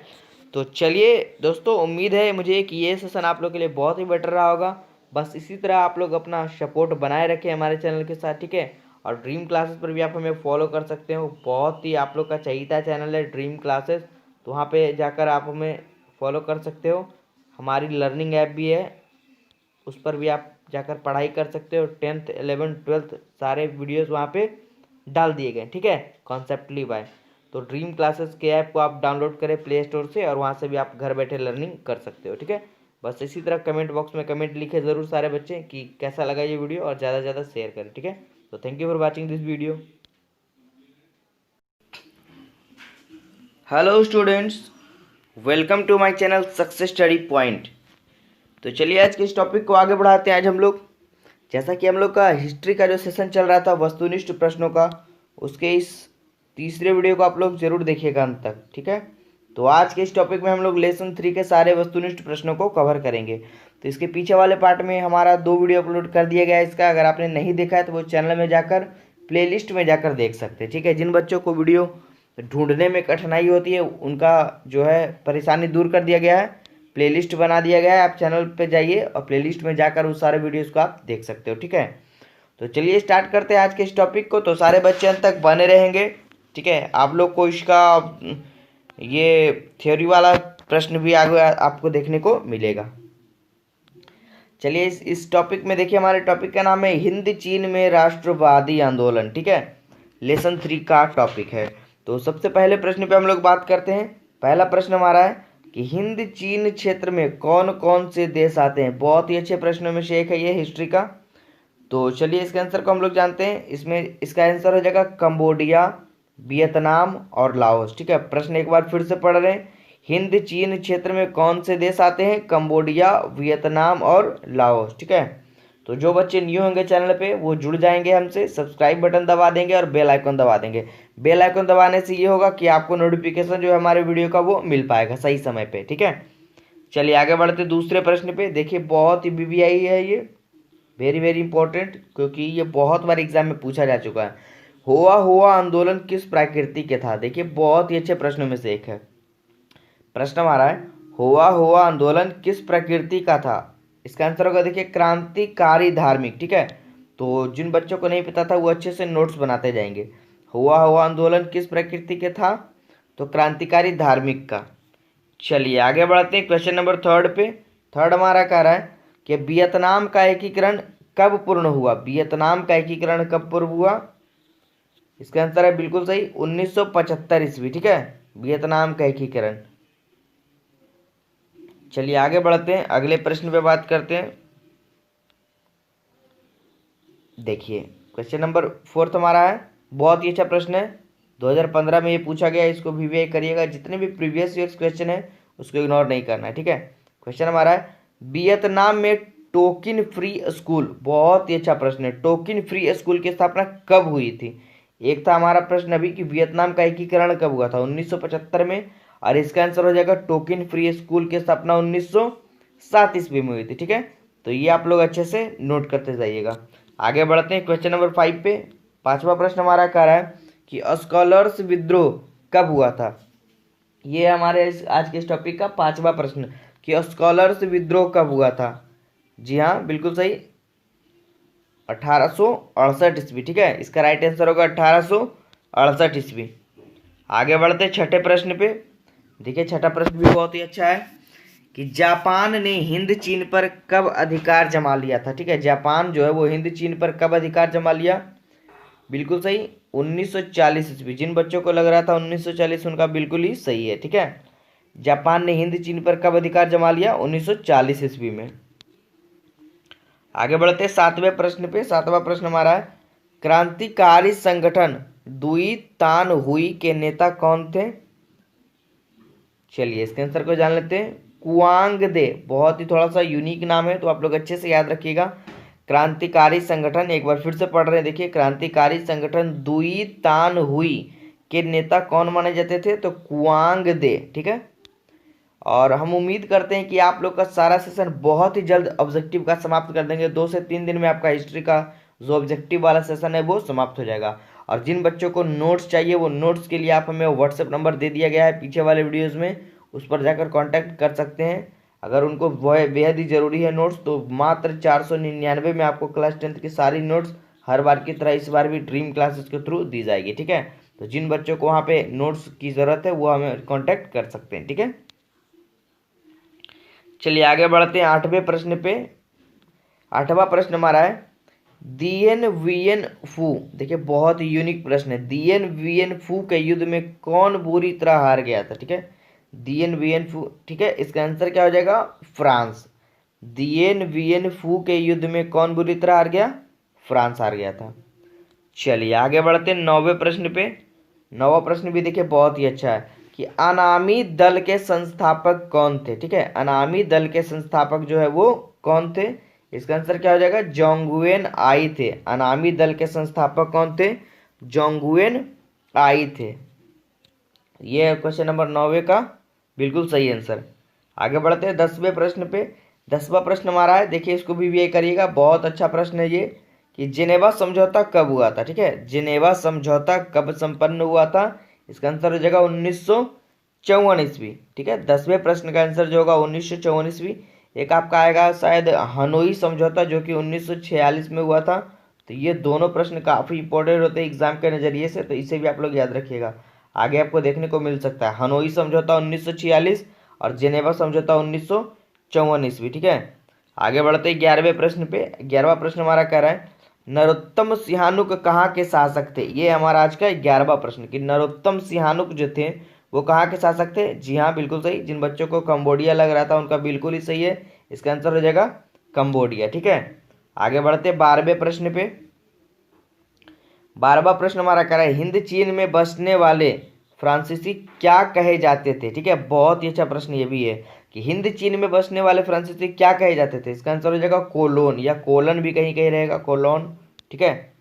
तो चलिए दोस्तों, उम्मीद है मुझे कि ये सेशन आप लोग के लिए बहुत ही बेटर रहा होगा। बस इसी तरह आप लोग अपना सपोर्ट बनाए रखें हमारे चैनल के साथ। ठीक है, और ड्रीम क्लासेस पर भी आप हमें फॉलो कर सकते हो, बहुत ही आप लोग का चाहिए चैनल है ड्रीम क्लासेस, तो वहाँ पे जाकर आप हमें फॉलो कर सकते हो। हमारी लर्निंग ऐप भी है, उस पर भी आप जाकर पढ़ाई कर सकते हो। 10th 11th 12th सारे वीडियोस वहाँ पे डाल दिए गए। ठीक है, कॉन्सेप्टली बाय। तो ड्रीम क्लासेस के ऐप को आप डाउनलोड करें प्ले स्टोर से, और वहाँ से भी आप घर बैठे लर्निंग कर सकते हो। ठीक है, बस इसी तरह कमेंट बॉक्स में कमेंट लिखे ज़रूर सारे बच्चे कि कैसा लगा ये वीडियो, और ज़्यादा से ज़्यादा शेयर करें। ठीक है, तो thank you for watching this video. Hello students, welcome to my channel success study point. तो चलिए आज के इस टॉपिक को आगे बढ़ाते हैं। आज हम लोग, जैसा कि हम लोग का हिस्ट्री का जो सेशन चल रहा था वस्तुनिष्ठ प्रश्नों का, उसके इस तीसरे वीडियो को आप लोग जरूर देखिएगा अंत तक। ठीक है, तो आज के इस टॉपिक में हम लोग लेसन 3 के सारे वस्तुनिष्ठ प्रश्नों को कवर करेंगे। तो इसके पीछे वाले पार्ट में हमारा 2 वीडियो अपलोड कर दिया गया है। इसका अगर आपने नहीं देखा है तो वो चैनल में जाकर प्लेलिस्ट में जाकर देख सकते हैं। ठीक है, जिन बच्चों को वीडियो ढूंढने में कठिनाई होती है उनका जो है परेशानी दूर कर दिया गया है, प्लेलिस्ट बना दिया गया है। आप चैनल पे जाइए और प्लेलिस्ट में जाकर उस सारे वीडियोस को आप देख सकते हो। ठीक है, तो चलिए स्टार्ट करते हैं आज के इस टॉपिक को। तो सारे बच्चे अंत तक बने रहेंगे। ठीक है, आप लोग को इसका ये थ्योरी वाला प्रश्न भी आगे आपको देखने को मिलेगा। चलिए इस टॉपिक में देखिए, हमारे टॉपिक का नाम है हिंद चीन में राष्ट्रवादी आंदोलन, ठीक है, लेसन 3 का टॉपिक है। तो सबसे पहले प्रश्न पे हम लोग बात करते हैं। पहला प्रश्न हमारा है कि हिंद चीन क्षेत्र में कौन कौन से देश आते हैं। बहुत ही अच्छे प्रश्नों में से एक है ये हिस्ट्री का। तो चलिए इसके आंसर को हम लोग जानते हैं। इसमें इसका आंसर हो जाएगा कंबोडिया, वियतनाम और लाओस, ठीक है। प्रश्न एक बार फिर से पढ़ रहे हैं, हिंद चीन क्षेत्र में कौन से देश आते हैं, कंबोडिया, वियतनाम और लाओस, ठीक है। तो जो बच्चे न्यू होंगे चैनल पे वो जुड़ जाएंगे हमसे, सब्सक्राइब बटन दबा देंगे और बेल आइकन दबा देंगे। बेल आइकन दबाने से ये होगा कि आपको नोटिफिकेशन जो है हमारे वीडियो का वो मिल पाएगा सही समय पे, ठीक है। चलिए आगे बढ़ते दूसरे प्रश्न पे। देखिए बहुत ही बीबीआई है ये, वेरी वेरी इंपॉर्टेंट, क्योंकि ये बहुत बार एग्जाम में पूछा जा चुका है। हुआ आंदोलन किस प्रकृति के था। देखिए बहुत ही अच्छे प्रश्नों में से एक है। प्रश्न हमारा है हुआ आंदोलन किस प्रकृति का था। इसका आंसर होगा देखिए क्रांतिकारी धार्मिक, ठीक है। तो जिन बच्चों को नहीं पता था वो अच्छे से नोट्स बनाते जाएंगे। हुआ आंदोलन किस प्रकृति के था, तो क्रांतिकारी धार्मिक का। चलिए आगे बढ़ते हैं क्वेश्चन नंबर 3 पे। थर्ड हमारा कह रहा है कि वियतनाम का एकीकरण कब पूर्ण हुआ। वियतनाम का एकीकरण कब पूर्ण हुआ। इसका आंसर है बिल्कुल सही 1975 ईस्वी, ठीक है, वियतनाम का एकीकरण। चलिए आगे बढ़ते हैं, अगले प्रश्न पे बात करते हैं। देखिए क्वेश्चन नंबर 4 हमारा है, बहुत ही अच्छा प्रश्न है, 2015 में ये पूछा गया, इसको भी करिएगा। जितने भी प्रीवियस ईयर्स क्वेश्चन है उसको इग्नोर नहीं करना है, ठीक है। क्वेश्चन हमारा है वियतनाम में टोकिन फ्री स्कूल, बहुत ही अच्छा प्रश्न है, टोकिन फ्री स्कूल की स्थापना कब हुई थी। एक था हमारा प्रश्न अभी कि वियतनाम का एकीकरण कब हुआ था, 1975 में, और इसका आंसर हो जाएगा टोकिन फ्री स्कूल की स्थापना 1907 ईस्वी में हुई थी, ठीक है। तो ये आप लोग अच्छे से नोट करते जाइएगा। आगे बढ़ते हैं क्वेश्चन नंबर 5 पे। 5वां प्रश्न हमारा कह रहा है कि स्कॉलर्स विद्रोह कब हुआ था। ये हमारे आज के इस टॉपिक का 5वां प्रश्न कि स्कॉलर्स विद्रोह कब हुआ था। जी हाँ बिल्कुल सही, 1868 ईस्वी, ठीक है। इसका राइट आंसर होगा 1868 ईस्वी। आगे बढ़ते छठे प्रश्न पे। देखिए छठा प्रश्न भी बहुत ही अच्छा है कि जापान ने हिंद चीन पर कब अधिकार जमा लिया था, ठीक है। जापान जो है वो हिंद चीन पर कब अधिकार जमा लिया। बिल्कुल सही 1940 ईस्वी। जिन बच्चों को लग रहा था 1940 उनका बिल्कुल ही सही है, ठीक है। जापान ने हिंद चीन पर कब अधिकार जमा लिया, 1940 ईस्वी में। आगे बढ़ते 7वें प्रश्न पे। 7वां प्रश्न हमारा है क्रांतिकारी संगठन दुई तान हुई के नेता कौन थे। चलिए इसके आंसर को जान लेते हैं। कुआंग दे, बहुत ही थोड़ा सा यूनिक नाम है तो आप लोग अच्छे से याद रखिएगा। क्रांतिकारी संगठन, एक बार फिर से पढ़ रहे हैं, देखिए क्रांतिकारी संगठन दुई तान हुई के नेता कौन माने जाते थे, तो कुआंग दे, ठीक है। और हम उम्मीद करते हैं कि आप लोग का सारा सेशन बहुत ही जल्द ऑब्जेक्टिव का समाप्त कर देंगे। 2 से 3 दिन में आपका हिस्ट्री का जो ऑब्जेक्टिव वाला सेशन है वो समाप्त हो जाएगा। और जिन बच्चों को नोट्स चाहिए वो नोट्स के लिए आप हमें व्हाट्सएप नंबर दे दिया गया है पीछे वाले वीडियोज़ में, उस पर जाकर कांटेक्ट कर सकते हैं। अगर उनको वह बेहद ही ज़रूरी है नोट्स तो मात्र 499 में आपको क्लास 10th की सारी नोट्स हर बार की तरह इस बार भी ड्रीम क्लासेस के थ्रू दी जाएगी, ठीक है। तो जिन बच्चों को वहाँ पे नोट्स की ज़रूरत है वो हमें कॉन्टैक्ट कर सकते हैं, ठीक है। चलिए आगे बढ़ते हैं 8वें प्रश्न पे। 8वां प्रश्न हमारा है दिएन वियन फू। देखिए बहुत ही यूनिक प्रश्न है। दिएन वियन फू के युद्ध में कौन बुरी तरह हार गया था, ठीक है। दिएन वियन फू, ठीक है, इसका आंसर क्या हो जाएगा, फ्रांस। दिएन वियन फू के युद्ध में कौन बुरी तरह हार गया, फ्रांस हार गया था। चलिए आगे बढ़ते हैं 9वें प्रश्न पे। 9वां प्रश्न भी देखिए बहुत ही अच्छा है कि अनामी दल के संस्थापक कौन थे, ठीक है। अनामी दल के संस्थापक जो है वो कौन थे, इसका आंसर क्या हो जाएगा, जोंगुएन आई थे। अनामी दल के संस्थापक कौन थे, जोंगुएन आई थे। ये क्वेश्चन नंबर 9 का बिल्कुल सही आंसर। आगे बढ़ते हैं 10वें प्रश्न पे। 10वां प्रश्न हमारा है, देखिए इसको भी ये करिएगा, बहुत अच्छा प्रश्न है ये कि जिनेवा समझौता कब हुआ था, ठीक है। जिनेवा समझौता कब संपन्न हुआ था, इसका आंसर हो जाएगा 1954 ईस्वी, ठीक है। 10वें प्रश्न का आंसर जो होगा 1954 ईस्वी। एक आपका आएगा शायद हनोई समझौता जो कि 1946 में हुआ था। तो ये दोनों प्रश्न काफ़ी इंपॉर्टेंट होते हैं एग्जाम के नज़रिए से, तो इसे भी आप लोग याद रखिएगा। आगे आपको देखने को मिल सकता है। हनोई समझौता 1946 और जेनेवा समझौता 1954 ईस्वी। ठीक है, आगे बढ़ते हैं 11वें प्रश्न पे। 11वां प्रश्न हमारा कह रहा है नरोत्तम सिंहानुक कहाँ के शासक थे। ये हमारा आज का 11वां प्रश्न कि नरोत्तम सिंहानुक जो थे वो कहाँ के शासक थे। जी हाँ, बिल्कुल सही। जिन बच्चों को कंबोडिया लग रहा था उनका बिल्कुल ही सही है, इसका आंसर हो जाएगा कंबोडिया। ठीक है, आगे बढ़ते 12वें प्रश्न पे। 12वां प्रश्न हमारा कह रहा है हिंद चीन में बसने वाले फ्रांसीसी क्या कहे जाते थे। ठीक है, बहुत ही अच्छा प्रश्न ये भी है कि हिंद चीन में बसने वाले फ्रांसीसी क्या कहे जाते थे। इसका आंसर हो जाएगा कोलोन, या कोलन भी कहीं कहीं रहेगा, कोलोन। ठीक है,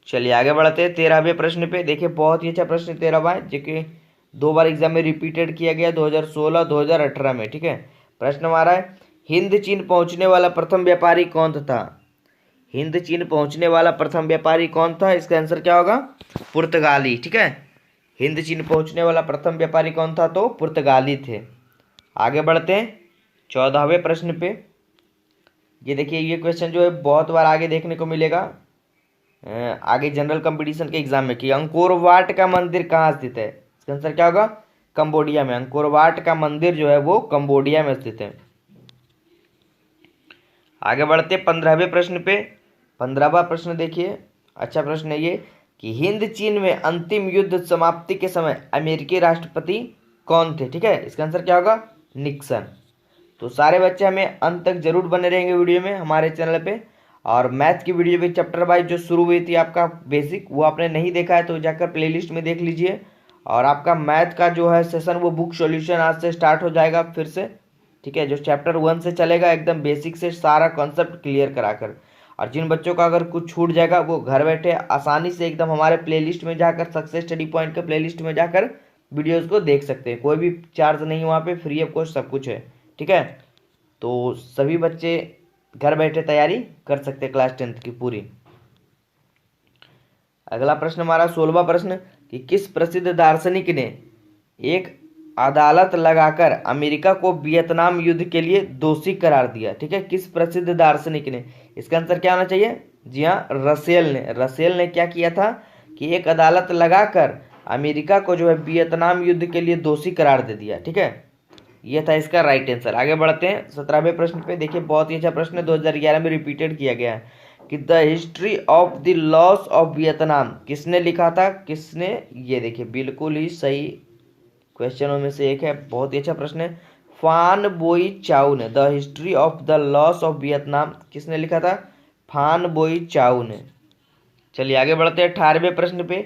चलिए आगे बढ़ते हैं 13वें प्रश्न पे। देखिए बहुत ही अच्छा प्रश्न 13वां है, जो कि 2 बार एग्जाम में रिपीटेड किया गया, 2016 2018 में। ठीक है, प्रश्न हमारा है हिंद चीन पहुंचने वाला प्रथम व्यापारी कौन था। हिंद चीन पहुंचने वाला प्रथम व्यापारी कौन था। इसका आंसर क्या होगा, पुर्तगाली। ठीक है, हिंद चीन पहुंचने वाला प्रथम व्यापारी कौन था, तो पुर्तगाली थे। आगे बढ़ते हैं 14वें प्रश्न पे। ये देखिए ये क्वेश्चन जो है बहुत बार आगे देखने को मिलेगा आगे जनरल कंपटीशन के एग्जाम में कि अंकोर वाट का मंदिर कहाँ स्थित है। इसका आंसर क्या होगा, कंबोडिया में। अंकोर वाट का मंदिर जो है वो कंबोडिया में स्थित है। आगे बढ़ते 15वें प्रश्न पे। 15वां प्रश्न देखिए, अच्छा प्रश्न है ये कि हिंद चीन में अंतिम युद्ध समाप्ति के समय अमेरिकी राष्ट्रपति कौन थे। ठीक है, इसका आंसर क्या होगा, निक्सन। तो सारे बच्चे हमें अंत तक जरूर बने रहेंगे वीडियो में हमारे चैनल पे। और मैथ की वीडियो भी चैप्टर वाइज जो शुरू हुई थी आपका बेसिक, वो आपने नहीं देखा है तो जाकर प्लेलिस्ट में देख लीजिए। और आपका मैथ का जो है सेशन वो बुक सॉल्यूशन आज से स्टार्ट हो जाएगा फिर से। ठीक है, जो चैप्टर 1 से चलेगा एकदम बेसिक से सारा कॉन्सेप्ट क्लियर कराकर। और जिन बच्चों का अगर कुछ छूट जाएगा वो घर बैठे आसानी से एकदम हमारे प्लेलिस्ट में जाकर, सक्सेस स्टडी पॉइंट के प्लेलिस्ट में जाकर वीडियोज़ को देख सकते हैं। कोई भी चार्ज नहीं है वहाँ पे, फ्री ऑफ कॉस्ट सब कुछ है। ठीक है, तो सभी बच्चे घर बैठे तैयारी कर सकते हैं क्लास 10th की पूरी। अगला प्रश्न हमारा 16वां प्रश्न कि किस प्रसिद्ध दार्शनिक ने एक अदालत लगाकर अमेरिका को वियतनाम युद्ध के लिए दोषी करार दिया। ठीक है, किस प्रसिद्ध दार्शनिक ने। इसका आंसर क्या होना चाहिए, जी हाँ, रसेल ने। रसेल ने क्या किया था कि एक अदालत लगाकर अमेरिका को जो है वियतनाम युद्ध के लिए दोषी करार दे दिया। ठीक है, ये था इसका राइट आंसर। आगे बढ़ते हैं 17वें प्रश्न पे। देखिए बहुत ही अच्छा प्रश्न है, 2011 में रिपीटेड किया गया है कि the history of the loss of Vietnam किसने लिखा था। किसने, ये देखिए बिल्कुल ही सही क्वेश्चनों में से एक है, बहुत ही अच्छा प्रश्न है। फान बोई चाउ ने the history of the loss of Vietnam किसने लिखा था, फान बोई चाउ ने। चलिए आगे बढ़ते हैं 18वें प्रश्न पे।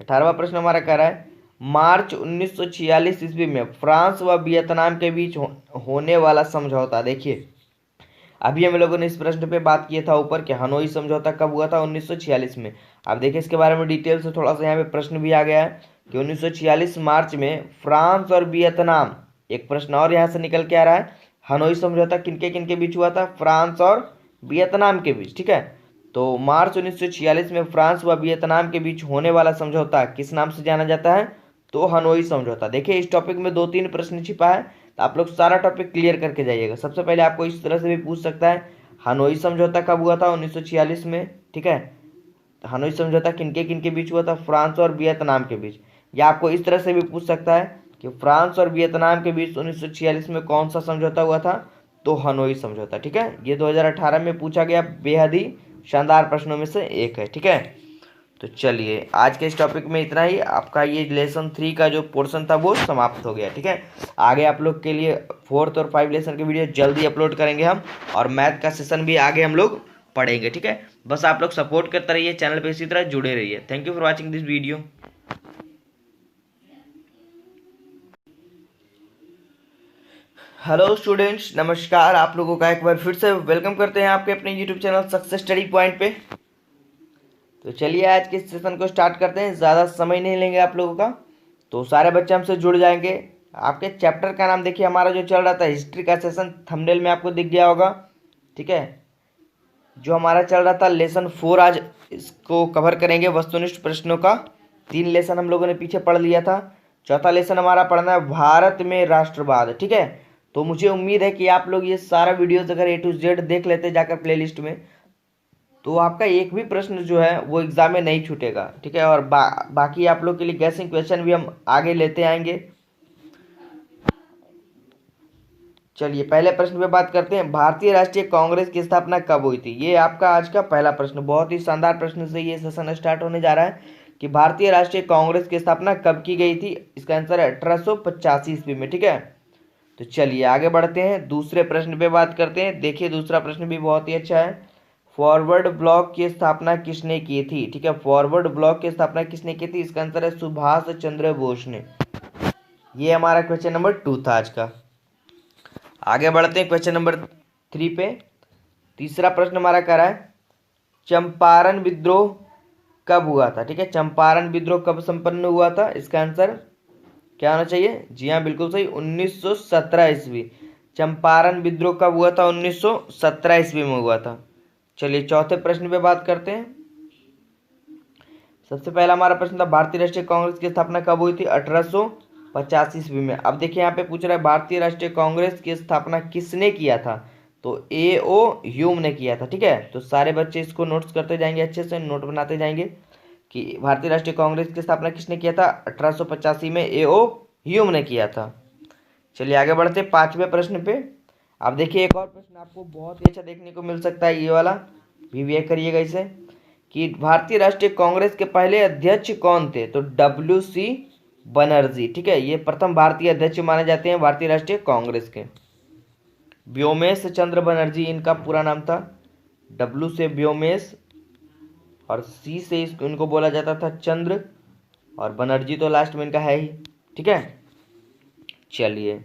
18वां प्रश्न हमारा कह रहा है मार्च 1946 ईस्वी में फ्रांस व वियतनाम के बीच होने वाला समझौता। देखिए अभी हम लोगों ने इस प्रश्न पे बात किया था ऊपर कि हनोई समझौता कब हुआ था, 1946 में। अब देखिए इसके बारे में डिटेल से थोड़ा सा यहाँ पे प्रश्न भी आ गया है कि 1946 मार्च में फ्रांस और वियतनाम, एक प्रश्न और यहाँ से निकल के आ रहा है, हनोई समझौता किनके किनके बीच हुआ था, फ्रांस और वियतनाम के बीच। ठीक है, तो मार्च 1946 में फ्रांस व वियतनाम के बीच होने वाला समझौता किस नाम से जाना जाता है, तो हनोई समझौता। देखिए इस टॉपिक में 2-3 प्रश्न छिपा है, तो आप लोग सारा टॉपिक क्लियर करके जाइएगा। सबसे पहले आपको इस तरह से भी पूछ सकता है हनोई समझौता कब हुआ था, 1946 में। ठीक है, हनोई समझौता किनके किनके बीच हुआ था, फ्रांस और वियतनाम के बीच। या आपको इस तरह से भी पूछ सकता है कि फ्रांस और वियतनाम के बीच 1946 में कौन सा समझौता हुआ था, तो हनोई समझौता। ठीक है, ये 2018 में पूछा गया बेहद ही शानदार प्रश्नों में से एक है। ठीक है, तो चलिए आज के इस टॉपिक में इतना ही। आपका ये लेसन 3 का जो पोर्शन था वो समाप्त हो गया। ठीक है, आगे आप लोग के लिए 4th और 5 लेसन की वीडियो जल्दी अपलोड करेंगे हम, और मैथ का सेशन भी आगे हम लोग पढ़ेंगे। ठीक है, बस आप लोग सपोर्ट करते रहिए, चैनल पे इसी तरह जुड़े रहिए। Thank you for watching this video. Hello students, नमस्कार। आप लोगों का एक बार फिर से वेलकम करते हैं आपके अपने YouTube channel success study point पे। तो चलिए आज के सेशन को स्टार्ट करते हैं, ज़्यादा समय नहीं लेंगे आप लोगों का। तो सारे बच्चे हमसे जुड़ जाएंगे। आपके चैप्टर का नाम देखिए, हमारा जो चल रहा था हिस्ट्री का सेशन थंबनेल में आपको दिख गया होगा। ठीक है, जो हमारा चल रहा था लेसन 4, आज इसको कवर करेंगे। वस्तुनिष्ठ प्रश्नों का 3 लेसन हम लोगों ने पीछे पढ़ लिया था। चौथा लेसन हमारा पढ़ना है भारत में राष्ट्रवाद। ठीक है, तो मुझे उम्मीद है कि आप लोग ये सारा वीडियोस अगर A to Z देख लेते जाकर प्लेलिस्ट में, तो आपका एक भी प्रश्न जो है वो एग्जाम में नहीं छूटेगा, ठीक है। और बाकी आप लोग के लिए गैसिंग क्वेश्चन भी हम आगे लेते आएंगे। चलिए पहले प्रश्न पे बात करते हैं, भारतीय राष्ट्रीय कांग्रेस की स्थापना कब हुई थी। ये आपका आज का पहला प्रश्न, बहुत ही शानदार प्रश्न से ये सेशन स्टार्ट होने जा रहा है कि भारतीय राष्ट्रीय कांग्रेस की स्थापना कब की गई थी। इसका आंसर है 1885 ईस्वी में, ठीक है। तो चलिए आगे बढ़ते हैं, दूसरे प्रश्न पे बात करते हैं। देखिए दूसरा प्रश्न भी बहुत ही अच्छा है, फॉरवर्ड ब्लॉक की स्थापना किसने की थी, ठीक है। फॉरवर्ड ब्लॉक की स्थापना किसने की थी, इसका आंसर है सुभाष चंद्र बोस ने। ये हमारा क्वेश्चन नंबर 2 था आज का। आगे बढ़ते हैं क्वेश्चन नंबर 3 पे। तीसरा प्रश्न हमारा कह रहा है, चंपारण विद्रोह कब हुआ था, ठीक है। चंपारण विद्रोह कब संपन्न हुआ था, इसका आंसर क्या होना चाहिए, जी हाँ बिल्कुल सही, 1917 ईस्वी। चंपारण विद्रोह कब हुआ था, 1917 ईस्वी में हुआ था। चलिए चौथे प्रश्न पे बात करते हैं। सबसे पहला हमारा प्रश्न था, भारतीय राष्ट्रीय कांग्रेस की स्थापना कब हुई थी, 1885 ईस्वी में। अब देखिए यहाँ पे पूछ रहा है भारतीय राष्ट्रीय कांग्रेस की स्थापना किसने किया था, तो A.O. ह्यूम ने किया था, ठीक है। तो सारे बच्चे इसको नोट्स करते जाएंगे, अच्छे से नोट बनाते जाएंगे कि भारतीय राष्ट्रीय कांग्रेस की स्थापना किसने किया था, 1885 में A.O. ह्यूम ने किया था। चलिए आगे बढ़ते हैं पांचवें प्रश्न पे। अब देखिए एक और प्रश्न आपको बहुत ही अच्छा देखने को मिल सकता है, ये वाला भी करिएगा इसे, कि भारतीय राष्ट्रीय कांग्रेस के पहले अध्यक्ष कौन थे, तो W.C. बनर्जी, ठीक है। ये प्रथम भारतीय अध्यक्ष माने जाते हैं भारतीय राष्ट्रीय कांग्रेस के। व्योमेश चंद्र बनर्जी इनका पूरा नाम था, W से व्योमेश और C से इनको बोला जाता था चंद्र, और बनर्जी तो लास्ट में इनका है ही, ठीक है। चलिए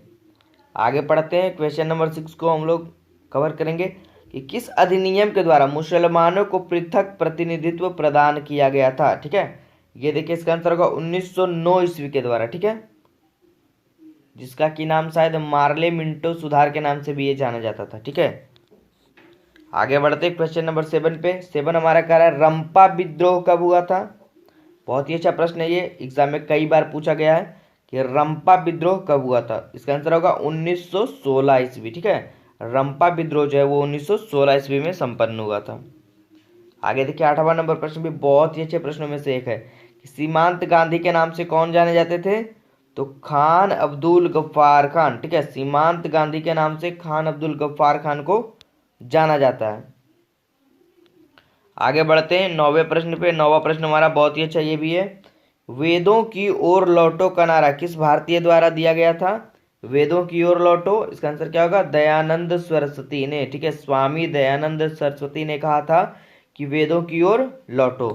आगे पढ़ते हैं, क्वेश्चन नंबर 6 को हम लोग कवर करेंगे कि किस अधिनियम के द्वारा मुसलमानों को पृथक प्रतिनिधित्व प्रदान किया गया था, ठीक है। ये देखिए इसका आंसर होगा 1909 ईस्वी के द्वारा, ठीक है, जिसका की नाम शायद मार्ले मिंटो सुधार के नाम से भी ये जाना जाता था, ठीक है। आगे बढ़ते क्वेश्चन नंबर 7 पे। 7 हमारा कह रहा है, रंपा विद्रोह कब हुआ था। बहुत ही अच्छा प्रश्न है, ये एग्जाम में कई बार पूछा गया है कि रंपा विद्रोह कब हुआ था। इसका आंसर होगा 1916 ईस्वी, ठीक है। रंपा विद्रोह जो है वो 1916 ईस्वी में संपन्न हुआ था। आगे देखिए 8वां नंबर प्रश्न भी बहुत ही अच्छे प्रश्नों में से एक है कि सीमांत गांधी के नाम से कौन जाने जाते थे, तो खान अब्दुल गफ्फार खान, ठीक है। सीमांत गांधी के नाम से खान अब्दुल गफ्फार खान को जाना जाता है। आगे बढ़ते हैं 9वें प्रश्न पे। 9वां प्रश्न हमारा बहुत ही अच्छा ये भी है, वेदों की ओर लौटो का नारा किस भारतीय द्वारा दिया गया था। वेदों की ओर लौटो, इसका आंसर क्या होगा, दयानंद सरस्वती ने, ठीक है। स्वामी दयानंद सरस्वती ने कहा था कि वेदों की ओर लौटो।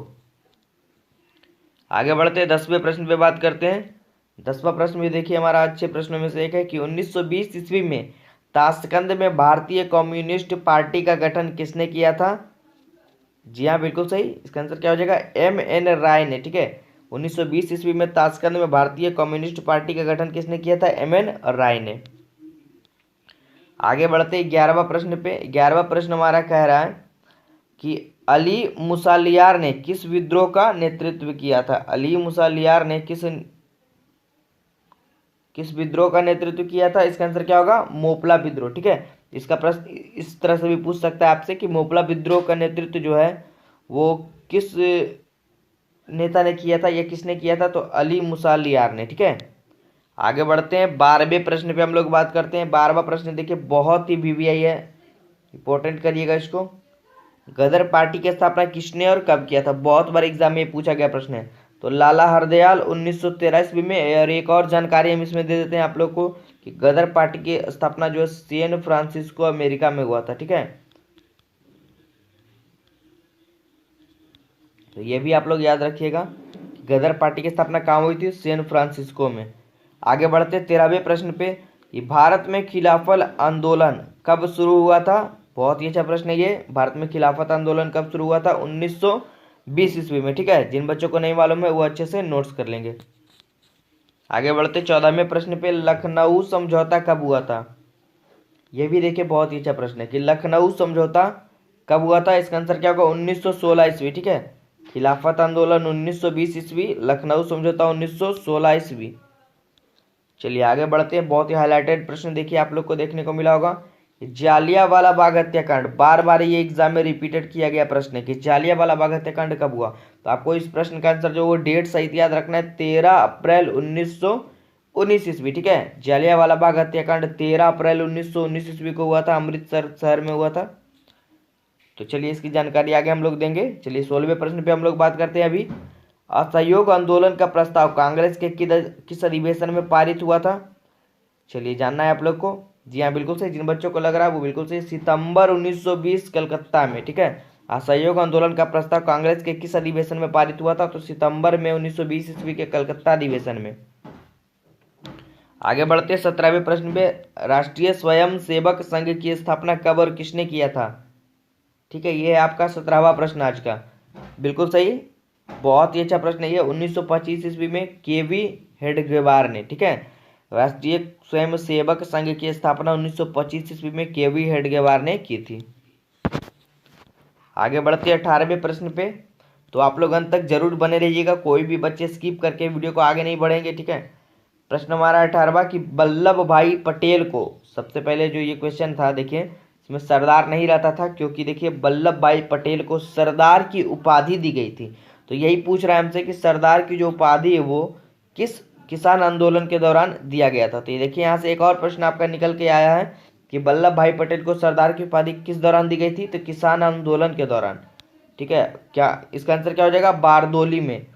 आगे बढ़ते हैं 10वें प्रश्न पे बात करते हैं। 10वां प्रश्न भी देखिए हमारा अच्छे प्रश्नों में से एक है कि 1920 ईस्वी में ताशकंद में भारतीय कम्युनिस्ट पार्टी का गठन किसने किया था। जी हाँ बिल्कुल सही, इसका आंसर क्या हो जाएगा, M.N. राय ने, ठीक है। 1920 ईस्वी में ताशकंद में भारतीय कम्युनिस्ट पार्टी का गठन किसने किया था, M.N. राय ने। आगे बढ़ते 11वां प्रश्न पे। 11वां प्रश्न हमारा कह रहा है कि अली मुसालियार ने किस विद्रोह का नेतृत्व किया था। अली मुसालियार ने किस विद्रोह का नेतृत्व किया था। इसका आंसर क्या होगा, मोपला विद्रोह, ठीक है। इसका प्रश्न इस तरह से भी पूछ सकता है आपसे कि मोपला विद्रोह का नेतृत्व जो है वो किस नेता ने किया था या किसने किया था, तो अली मुसालियार ने, ठीक है। आगे बढ़ते हैं 12वें प्रश्न पे हम लोग बात करते हैं। 12वां प्रश्न देखिए बहुत ही VVI है, इंपॉर्टेंट करिएगा इसको। गदर पार्टी की स्थापना किसने और कब किया था। बहुत बार एग्जाम में पूछा गया प्रश्न है, तो लाला हरदयाल 1913 ईस्वी में। और एक और जानकारी हम इसमें दे देते हैं आप लोग को कि गदर पार्टी की स्थापना जो है सैन फ्रांसिस्को अमेरिका में हुआ था, ठीक है। तो ये भी आप लोग याद रखिएगा, गदर पार्टी की स्थापना कहाँ हुई थी, सैन फ्रांसिस्को में। आगे बढ़ते 13वें प्रश्न पे, कि भारत में खिलाफत आंदोलन कब शुरू हुआ था। बहुत ही अच्छा प्रश्न है ये, भारत में खिलाफत आंदोलन कब शुरू हुआ था, 1920 ईस्वी में, ठीक है। जिन बच्चों को नहीं मालूम है वो अच्छे से नोट्स कर लेंगे। आगे बढ़ते 14वें प्रश्न पे, लखनऊ समझौता कब हुआ था। ये भी देखिए बहुत ही अच्छा प्रश्न है कि लखनऊ समझौता कब हुआ था। इसका आंसर क्या होगा, 1916 ईस्वी, ठीक है। खिलाफत आंदोलन 1920 ईस्वी, लखनऊ समझौता 1916 ईस्वी। चलिए आगे बढ़ते हैं, बहुत ही हाईलाइटेड प्रश्न देखिए आप लोग को देखने को मिला होगा जालियांवाला बाग हत्याकांड, बार बार ये एग्जाम में रिपीटेड किया गया प्रश्न है कि जालियांवाला बाग हत्याकांड कब हुआ। तो आपको इस प्रश्न का आंसर जो वो डेट सहित याद रखना है, 13 अप्रैल 1919 ईस्वी। ठीक है, जालियांवाला बाग हत्याकांड 13 अप्रैल 1919 ईस्वी को हुआ था, अमृतसर शहर में हुआ था। तो चलिए इसकी जानकारी आगे हम लोग देंगे। चलिए 16वें प्रश्न पे हम लोग बात करते हैं अभी। असहयोग आंदोलन का प्रस्ताव कांग्रेस के किस अधिवेशन में पारित हुआ था। चलिए जानना है आप लोग को। जी हाँ, बिल्कुल सही। जिन बच्चों को लग रहा है वो बिल्कुल सही, सितंबर 1920 कलकत्ता में। ठीक है, असहयोग आंदोलन का प्रस्ताव कांग्रेस के किस अधिवेशन में पारित हुआ था। तो सितंबर में 1920 ईस्वी के कलकत्ता अधिवेशन में। आगे बढ़ते 17वें प्रश्न पे। राष्ट्रीय स्वयं सेवक संघ की स्थापना कब और किसने किया था। ठीक है, ये है आपका 17वां प्रश्न आज का। बिल्कुल सही, बहुत ही अच्छा प्रश्न है ये। 1925 ईस्वी में केवी हेडगेवार ने। ठीक है, राष्ट्रीय स्वयं सेवक संघ की स्थापना 1925 ईस्वी में केवी हेडगेवार ने की थी। आगे बढ़ते 18वें प्रश्न पे। तो आप लोग अंत तक जरूर बने रहिएगा, कोई भी बच्चे स्किप करके वीडियो को आगे नहीं बढ़ेंगे। ठीक है, प्रश्न हमारा 18वां कि वल्लभ भाई पटेल को, सबसे पहले जो ये क्वेश्चन था देखिए, इसमें सरदार नहीं रहता था, क्योंकि देखिए वल्लभ भाई पटेल को सरदार की उपाधि दी गई थी। तो यही पूछ रहा है हमसे कि सरदार की जो उपाधि है वो किस किसान आंदोलन के दौरान दिया गया था। तो ये देखिए यहाँ से एक और प्रश्न आपका निकल के आया है कि वल्लभ भाई पटेल को सरदार की उपाधि किस दौरान दी गई थी। तो किसान आंदोलन के दौरान। ठीक है, क्या इसका आंसर क्या हो जाएगा, बारदोली में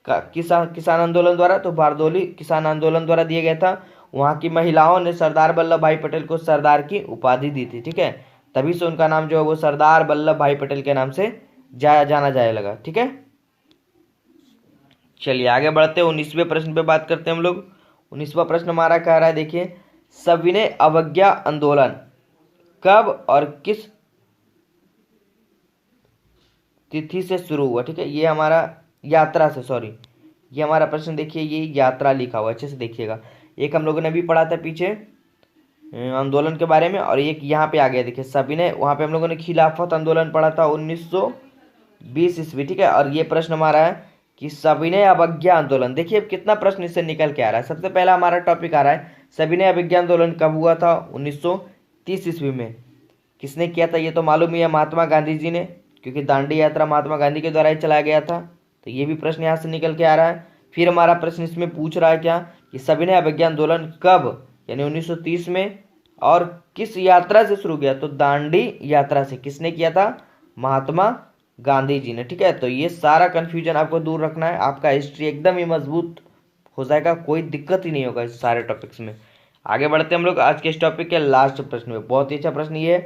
किसान आंदोलन द्वारा। तो बारदोली किसान आंदोलन द्वारा दिया गया था। वहाँ की महिलाओं ने सरदार वल्लभ भाई पटेल को सरदार की उपाधि दी थी। ठीक है, तभी से उनका नाम जो है वो सरदार वल्लभ भाई पटेल के नाम से जाना जाए लगा। ठीक है, चलिए आगे बढ़ते हैं 19वें प्रश्न पे बात करते हैं हम लोग। 19वां प्रश्न हमारा कह रहा है देखिए, सविनय अवज्ञा आंदोलन कब और किस तिथि से शुरू हुआ। ठीक है, ये हमारा यात्रा से, सॉरी ये हमारा प्रश्न देखिए, ये यात्रा लिखा हुआ, अच्छे से देखिएगा। एक हम लोगों ने भी पढ़ा था पीछे आंदोलन के बारे में, और एक यहाँ पे आ गया देखिए सविनय, वहाँ पे हम लोगों ने खिलाफत आंदोलन पढ़ा था 1920 ईस्वी। ठीक है, और ये प्रश्न हमारा है कि सविनय अवज्ञा आंदोलन। देखिए अब कितना प्रश्न इससे निकल के आ रहा है। सबसे पहला हमारा टॉपिक आ रहा है सविनय अवज्ञा आंदोलन कब हुआ था, 1930 ईस्वी में। किसने किया था ये तो मालूम ही है, महात्मा गांधी जी ने, क्योंकि दांडी यात्रा महात्मा गांधी के द्वारा ही चलाया गया था। तो ये भी प्रश्न यहाँ से निकल के आ रहा है। फिर हमारा प्रश्न इसमें पूछ रहा है क्या कि सविनय अवज्ञा आंदोलन कब, यानी 1930 में, और किस यात्रा से शुरू किया। तो दांडी यात्रा से। किसने किया था, महात्मा गांधी जी ने। ठीक है, तो ये सारा कंफ्यूजन आपको दूर रखना है, आपका हिस्ट्री एकदम ही मजबूत हो जाएगा, कोई दिक्कत ही नहीं होगा इस सारे टॉपिक्स में। आगे बढ़ते हम लोग आज के इस टॉपिक के लास्ट प्रश्न में। बहुत ही अच्छा प्रश्न ये है,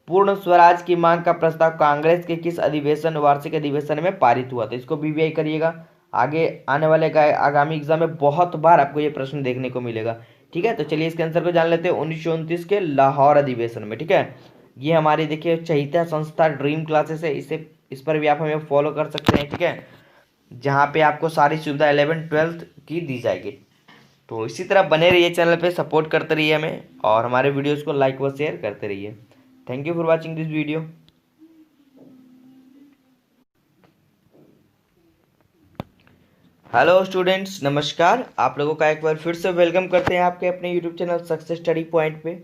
पूर्ण स्वराज की मांग का प्रस्ताव कांग्रेस के किस अधिवेशन, वार्षिक अधिवेशन में पारित हुआ था। इसको बीबीआई करिएगा, आगे आने वाले आगामी एग्जाम में बहुत बार आपको ये प्रश्न देखने को मिलेगा। ठीक है, तो चलिए इसके आंसर को जान लेते हैं। 1929 के लाहौर अधिवेशन में। ठीक है, ये हमारी देखिए चहिता संस्था ड्रीम क्लासेस है, इस पर भी आप हमें फॉलो कर सकते हैं। ठीक है, जहाँ पे आपको सारी सुविधा 11th 12th की दी जाएगी। तो इसी तरह बने रहिए, चैनल पे सपोर्ट करते रहिए हमें, और हमारे वीडियोस को लाइक व शेयर करते रहिए। Thank you for watching this video. Hello students, नमस्कार। आप लोगों का एक बार फिर से वेलकम करते हैं आपके अपने YouTube channel success study point पे।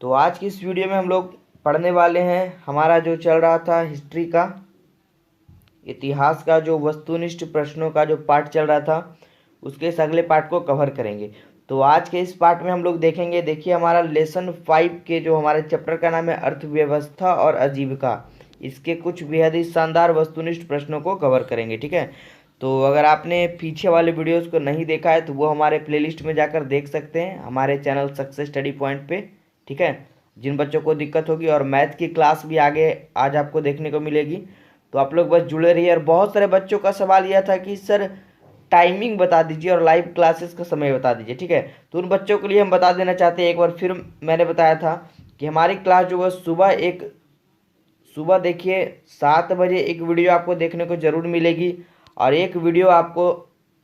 तो आज की इस वीडियो में हम लोग पढ़ने वाले हैं, हमारा जो चल रहा था हिस्ट्री का, इतिहास का जो वस्तुनिष्ठ प्रश्नों का जो पार्ट चल रहा था, उसके इस अगले पार्ट को कवर करेंगे। तो आज के इस पार्ट में हम लोग देखेंगे, देखिए हमारा लेसन 5 के जो हमारे चैप्टर का नाम है अर्थव्यवस्था और आजीविका, इसके कुछ बेहद ही शानदार वस्तुनिष्ठ प्रश्नों को कवर करेंगे। ठीक है, तो अगर आपने पीछे वाले वीडियोस को नहीं देखा है तो वो हमारे प्लेलिस्ट में जाकर देख सकते हैं, हमारे चैनल सक्सेस स्टडी पॉइंट पे। ठीक है, जिन बच्चों को दिक्कत होगी, और मैथ की क्लास भी आगे आज आपको देखने को मिलेगी, तो आप लोग बस जुड़े रहिए। और बहुत सारे बच्चों का सवाल यह था कि सर टाइमिंग बता दीजिए और लाइव क्लासेस का समय बता दीजिए। ठीक है, तो उन बच्चों के लिए हम बता देना चाहते हैं, एक बार फिर मैंने बताया था कि हमारी क्लास जो है सुबह देखिए 7 बजे एक वीडियो आपको देखने को ज़रूर मिलेगी, और एक वीडियो आपको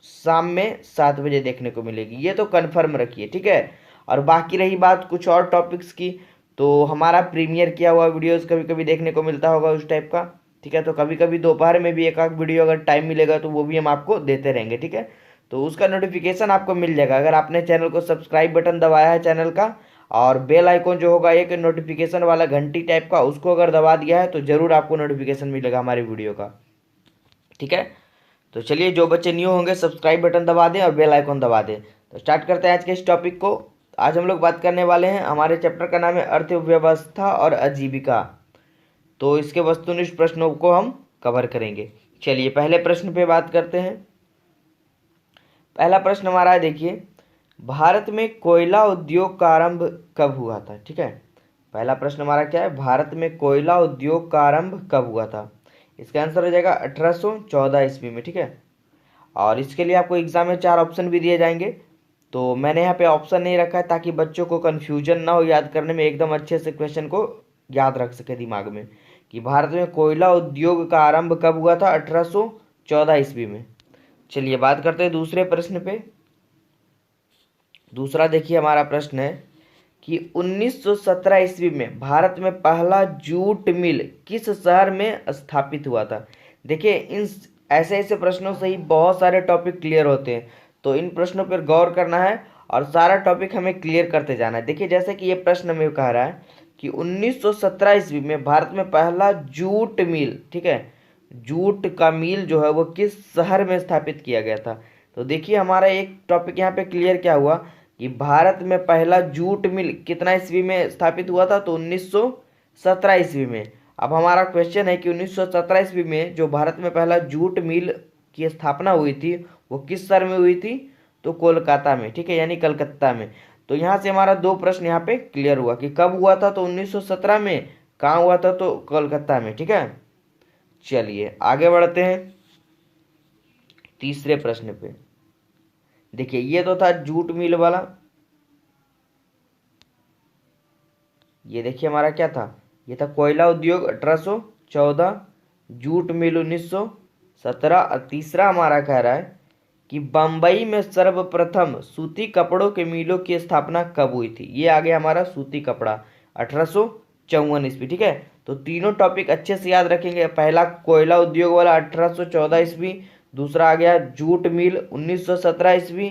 शाम में 7 बजे देखने को मिलेगी, ये तो कन्फर्म रखिए। ठीक है, और बाकी रही बात कुछ और टॉपिक्स की, तो हमारा प्रीमियर किया हुआ वीडियोस कभी कभी देखने को मिलता होगा उस टाइप का। ठीक है, तो कभी कभी दोपहर में भी एक आध वीडियो अगर टाइम मिलेगा तो वो भी हम आपको देते रहेंगे। ठीक है, तो उसका नोटिफिकेशन आपको मिल जाएगा अगर आपने चैनल को सब्सक्राइब बटन दबाया है चैनल का, और बेल आइकॉन जो होगा एक नोटिफिकेशन वाला घंटी टाइप का, उसको अगर दबा दिया है तो ज़रूर आपको नोटिफिकेशन मिलेगा हमारे वीडियो का। ठीक है, तो चलिए जो बच्चे न्यू होंगे सब्सक्राइब बटन दबा दें और बेल आइकॉन दबा दें। तो स्टार्ट करते हैं आज के इस टॉपिक को। आज हम लोग बात करने वाले हैं, हमारे चैप्टर का नाम है अर्थव्यवस्था और आजीविका। तो इसके वस्तुनिष्ठ प्रश्नों को हम कवर करेंगे। चलिए पहले प्रश्न पे बात करते हैं। पहला प्रश्न हमारा है, देखिए भारत में कोयला उद्योग का आरंभ कब हुआ था। ठीक है, पहला प्रश्न हमारा क्या है, भारत में कोयला उद्योग का आरंभ कब हुआ था। इसका आंसर हो जाएगा 1814 ईस्वी में। ठीक है, और इसके लिए आपको एग्जाम में 4 ऑप्शन भी दिए जाएंगे, तो मैंने यहाँ पे ऑप्शन नहीं रखा है ताकि बच्चों को कन्फ्यूजन ना हो याद करने में, एकदम अच्छे से क्वेश्चन को याद रख सके दिमाग में कि भारत में कोयला उद्योग का आरंभ कब हुआ था, 1814 ईस्वी में। चलिए बात करते हैं दूसरे प्रश्न पे। दूसरा देखिए हमारा प्रश्न है कि 1917 ईस्वी में भारत में पहला जूट मिल किस शहर में स्थापित हुआ था। देखिए इन ऐसे ऐसे प्रश्नों से ही बहुत सारे टॉपिक क्लियर होते हैं, तो इन प्रश्नों पर गौर करना है और सारा टॉपिक हमें क्लियर करते जाना है। देखिए जैसे कि ये प्रश्न में कह रहा है कि 1917 ईस्वी में भारत में पहला जूट मिल, ठीक है, जूट का मिल जो है वो किस शहर में स्थापित किया गया था। तो देखिए हमारा एक टॉपिक यहाँ पे क्लियर क्या हुआ कि भारत में पहला जूट मिल कितना ईस्वी में स्थापित हुआ था, तो 1917 ईस्वी में। अब हमारा क्वेश्चन है कि 1917 ईस्वी में जो भारत में पहला जूट मिल की स्थापना हुई थी वो किस शहर में हुई थी, तो कोलकाता में। ठीक है, यानी कलकत्ता में। तो यहाँ से हमारा 2 प्रश्न यहाँ पे क्लियर हुआ कि कब हुआ था, तो 1917 में, कहाँ हुआ था, तो कोलकाता में। ठीक है, चलिए आगे बढ़ते हैं तीसरे प्रश्न पे। देखिए ये तो था जूट मिल वाला, ये देखिए हमारा क्या था, ये था कोयला उद्योग 1814, जूट मिल 1917। और तीसरा हमारा कह रहा है कि बम्बई में सर्वप्रथम सूती कपड़ों के मिलों की स्थापना कब हुई थी। ये आ गया हमारा सूती कपड़ा 1854 ईस्वी। ठीक है, तो तीनों टॉपिक अच्छे से याद रखेंगे। पहला कोयला उद्योग वाला 1814 ईस्वी, दूसरा आ गया जूट मिल 1917 ईस्वी।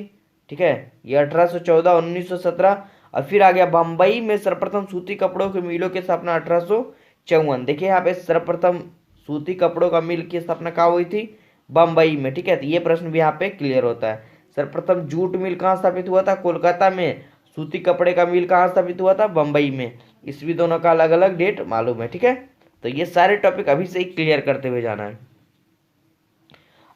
ठीक है, ये 1814 1917, और फिर आ गया बम्बई में सर्वप्रथम सूती कपड़ों के मिलों की स्थापना 1854। देखिए यहाँ पे सर्वप्रथम सूती कपड़ों का मिल की स्थापना कहाँ हुई थी, बम्बई में। ठीक है, तो ये प्रश्न भी यहाँ पे क्लियर होता है। सर्वप्रथम जूट मिल कहाँ स्थापित हुआ था, कोलकाता में। सूती कपड़े का मिल कहाँ स्थापित हुआ था, बम्बई में। इसमें दोनों का अलग अलग डेट मालूम है। ठीक है, तो ये सारे टॉपिक अभी से ही क्लियर करते हुए जाना है।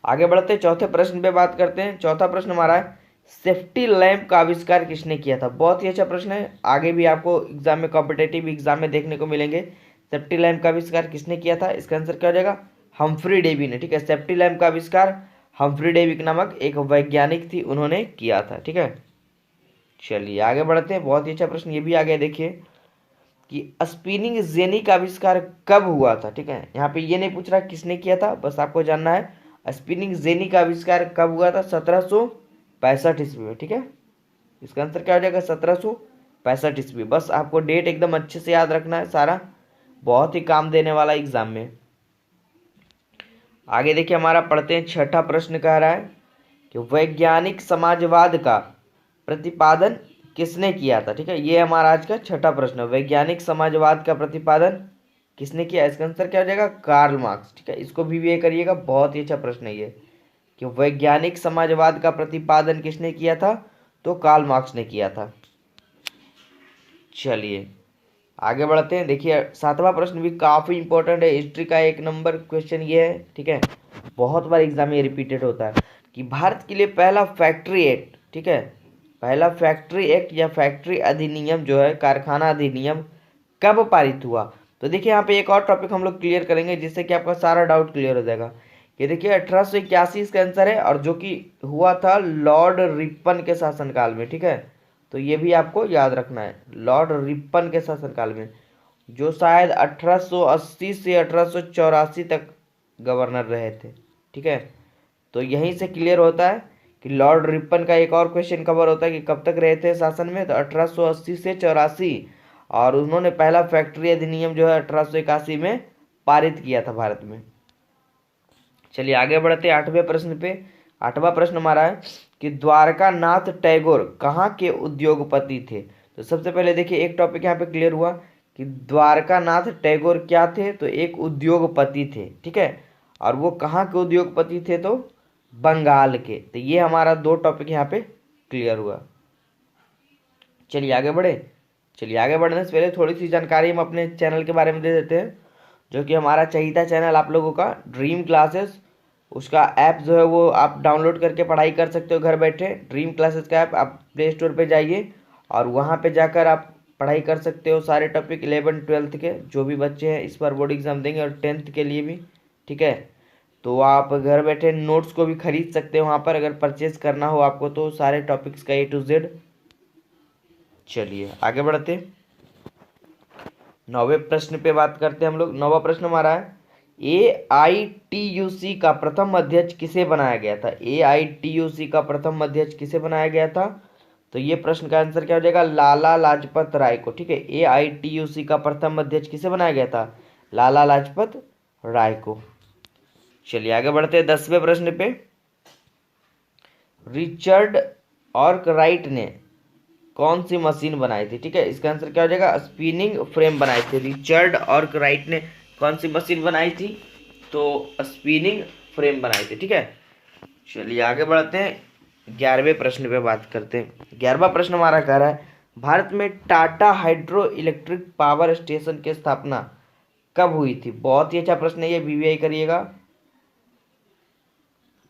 आगे बढ़ते चौथे प्रश्न पे बात करते हैं। चौथा प्रश्न हमारा है, सेफ्टी लैंप का आविष्कार किसने किया था। बहुत ही अच्छा प्रश्न है, आगे भी आपको एग्जाम में, कॉम्पिटेटिव एग्जाम में देखने को मिलेंगे। सेफ्टी लैंप का आविष्कार किसने किया था, इसका आंसर क्या हो जाएगा, हम्फ्री डेवी ने। ठीक है, सेफ्टी लैंप का आविष्कार हम्फ्री डेवी नामक एक वैज्ञानिक थी, उन्होंने किया था। ठीक है, चलिए आगे बढ़ते हैं। बहुत ही अच्छा प्रश्न ये भी आ गया। देखिए कि स्पिनिंग जेनी का आविष्कार कब हुआ था। ठीक है, यहाँ पे ये नहीं पूछ रहा किसने किया था, बस आपको जानना है स्पिनिंग जेनी का आविष्कार कब हुआ था, 1765 ईस्वी में। ठीक है, इसका आंसर क्या हो जाएगा, 1765 ईस्वी। बस आपको डेट एकदम अच्छे से याद रखना है, सारा बहुत ही काम देने वाला एग्जाम में। आगे देखिए हमारा पढ़ते हैं, छठा प्रश्न कह रहा है कि वैज्ञानिक समाजवाद का प्रतिपादन किसने किया था। ठीक है, ये हमारा आज का छठा प्रश्न है, वैज्ञानिक समाजवाद का प्रतिपादन किसने किया। इसका आंसर क्या हो जाएगा, कार्ल मार्क्स। ठीक है, इसको भी ये करिएगा, बहुत ही अच्छा प्रश्न है ये कि वैज्ञानिक समाजवाद का प्रतिपादन किसने किया था, तो कार्ल मार्क्स ने किया था। चलिए आगे बढ़ते हैं। देखिए सातवां प्रश्न भी काफ़ी इंपॉर्टेंट है, हिस्ट्री का 1 नंबर क्वेश्चन ये है। ठीक है, बहुत बार एग्जाम में रिपीटेड होता है कि भारत के लिए पहला फैक्ट्री एक्ट, ठीक है, पहला फैक्ट्री एक्ट या फैक्ट्री अधिनियम जो है, कारखाना अधिनियम, कब पारित हुआ। तो देखिए यहाँ पे एक और टॉपिक हम लोग क्लियर करेंगे जिससे कि आपका सारा डाउट क्लियर हो जाएगा। ये देखिए 1881 इसका आंसर है, और जो कि हुआ था लॉर्ड रिपन के शासनकाल में। ठीक है, तो ये भी आपको याद रखना है, लॉर्ड रिपन के शासनकाल में, जो शायद 1880 से 1884 तक गवर्नर रहे थे। ठीक है, तो यहीं से क्लियर होता है कि लॉर्ड रिपन का एक और क्वेश्चन कवर होता है कि कब तक रहे थे शासन में, तो 1880 से 84, और उन्होंने पहला फैक्ट्री अधिनियम जो है 1881 में पारित किया था भारत में। चलिए आगे बढ़ते हैं 8वें प्रश्न पे। 8वां प्रश्न हमारा है कि द्वारका नाथ टैगोर कहाँ के उद्योगपति थे। तो सबसे पहले देखिए एक टॉपिक यहाँ पे क्लियर हुआ कि द्वारकानाथ टैगोर क्या थे, तो एक उद्योगपति थे, ठीक है। और वो कहाँ के उद्योगपति थे, तो बंगाल के। तो ये हमारा दो टॉपिक यहाँ पे क्लियर हुआ। चलिए आगे बढ़े। चलिए आगे बढ़ने से पहले थोड़ी सी जानकारी हम अपने चैनल के बारे में दे देते हैं, जो कि हमारा चहीता चैनल आप लोगों का ड्रीम क्लासेस, उसका ऐप जो है वो आप डाउनलोड करके पढ़ाई कर सकते हो घर बैठे। ड्रीम क्लासेस का ऐप आप प्ले स्टोर पे जाइए और वहाँ पे जाकर आप पढ़ाई कर सकते हो सारे टॉपिक 11th-12th के जो भी बच्चे हैं इस बार बोर्ड एग्जाम देंगे, और 10th के लिए भी, ठीक है। तो आप घर बैठे नोट्स को भी खरीद सकते हो वहाँ पर, अगर परचेज करना हो आपको तो सारे टॉपिक्स का A to Z। चलिए आगे बढ़ते, 9वें प्रश्न पे बात करते हैं हम लोग। 9वां प्रश्न हमारा है, AITUC का प्रथम अध्यक्ष किसे बनाया गया था। AITUC का प्रथम अध्यक्ष किसे बनाया गया था, तो ये प्रश्न का आंसर क्या हो जाएगा, लाला लाजपत राय को, ठीक है। AITUC का प्रथम अध्यक्ष किसे बनाया गया था, लाला लाजपत राय को। चलिए आगे बढ़ते हैं 10वें प्रश्न पे। रिचर्ड आर्कराइट ने कौन सी मशीन बनाई थी, ठीक है। इसका आंसर क्या हो जाएगा, स्पिनिंग फ्रेम बनाए थे। रिचर्ड आर्कराइट ने कौन सी मशीन बनाई थी, तो स्पिनिंग फ्रेम बनाए थे, ठीक है। चलिए आगे बढ़ते हैं 11वें प्रश्न पे बात करते हैं। 11वां प्रश्न हमारा कह रहा है, भारत में Tata hydro electric power station की स्थापना कब हुई थी। बहुत ही अच्छा प्रश्न है ये, VVI करिएगा।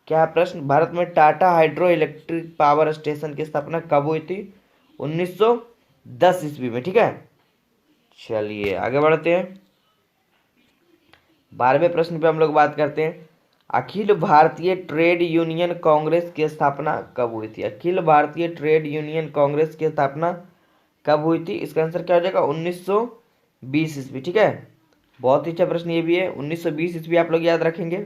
क्या प्रश्न, भारत में Tata hydro electric power station की स्थापना कब हुई थी, 1910 ईस्वी में, ठीक है। चलिए आगे बढ़ते हैं 12वें प्रश्न पे हम लोग बात करते हैं, अखिल भारतीय ट्रेड यूनियन कांग्रेस की स्थापना कब हुई थी। अखिल भारतीय ट्रेड यूनियन कांग्रेस की स्थापना कब हुई थी, इसका आंसर क्या हो जाएगा, 1920 ईस्वी, ठीक है। बहुत ही अच्छा प्रश्न ये भी है, 1920 ईस्वी आप लोग याद रखेंगे।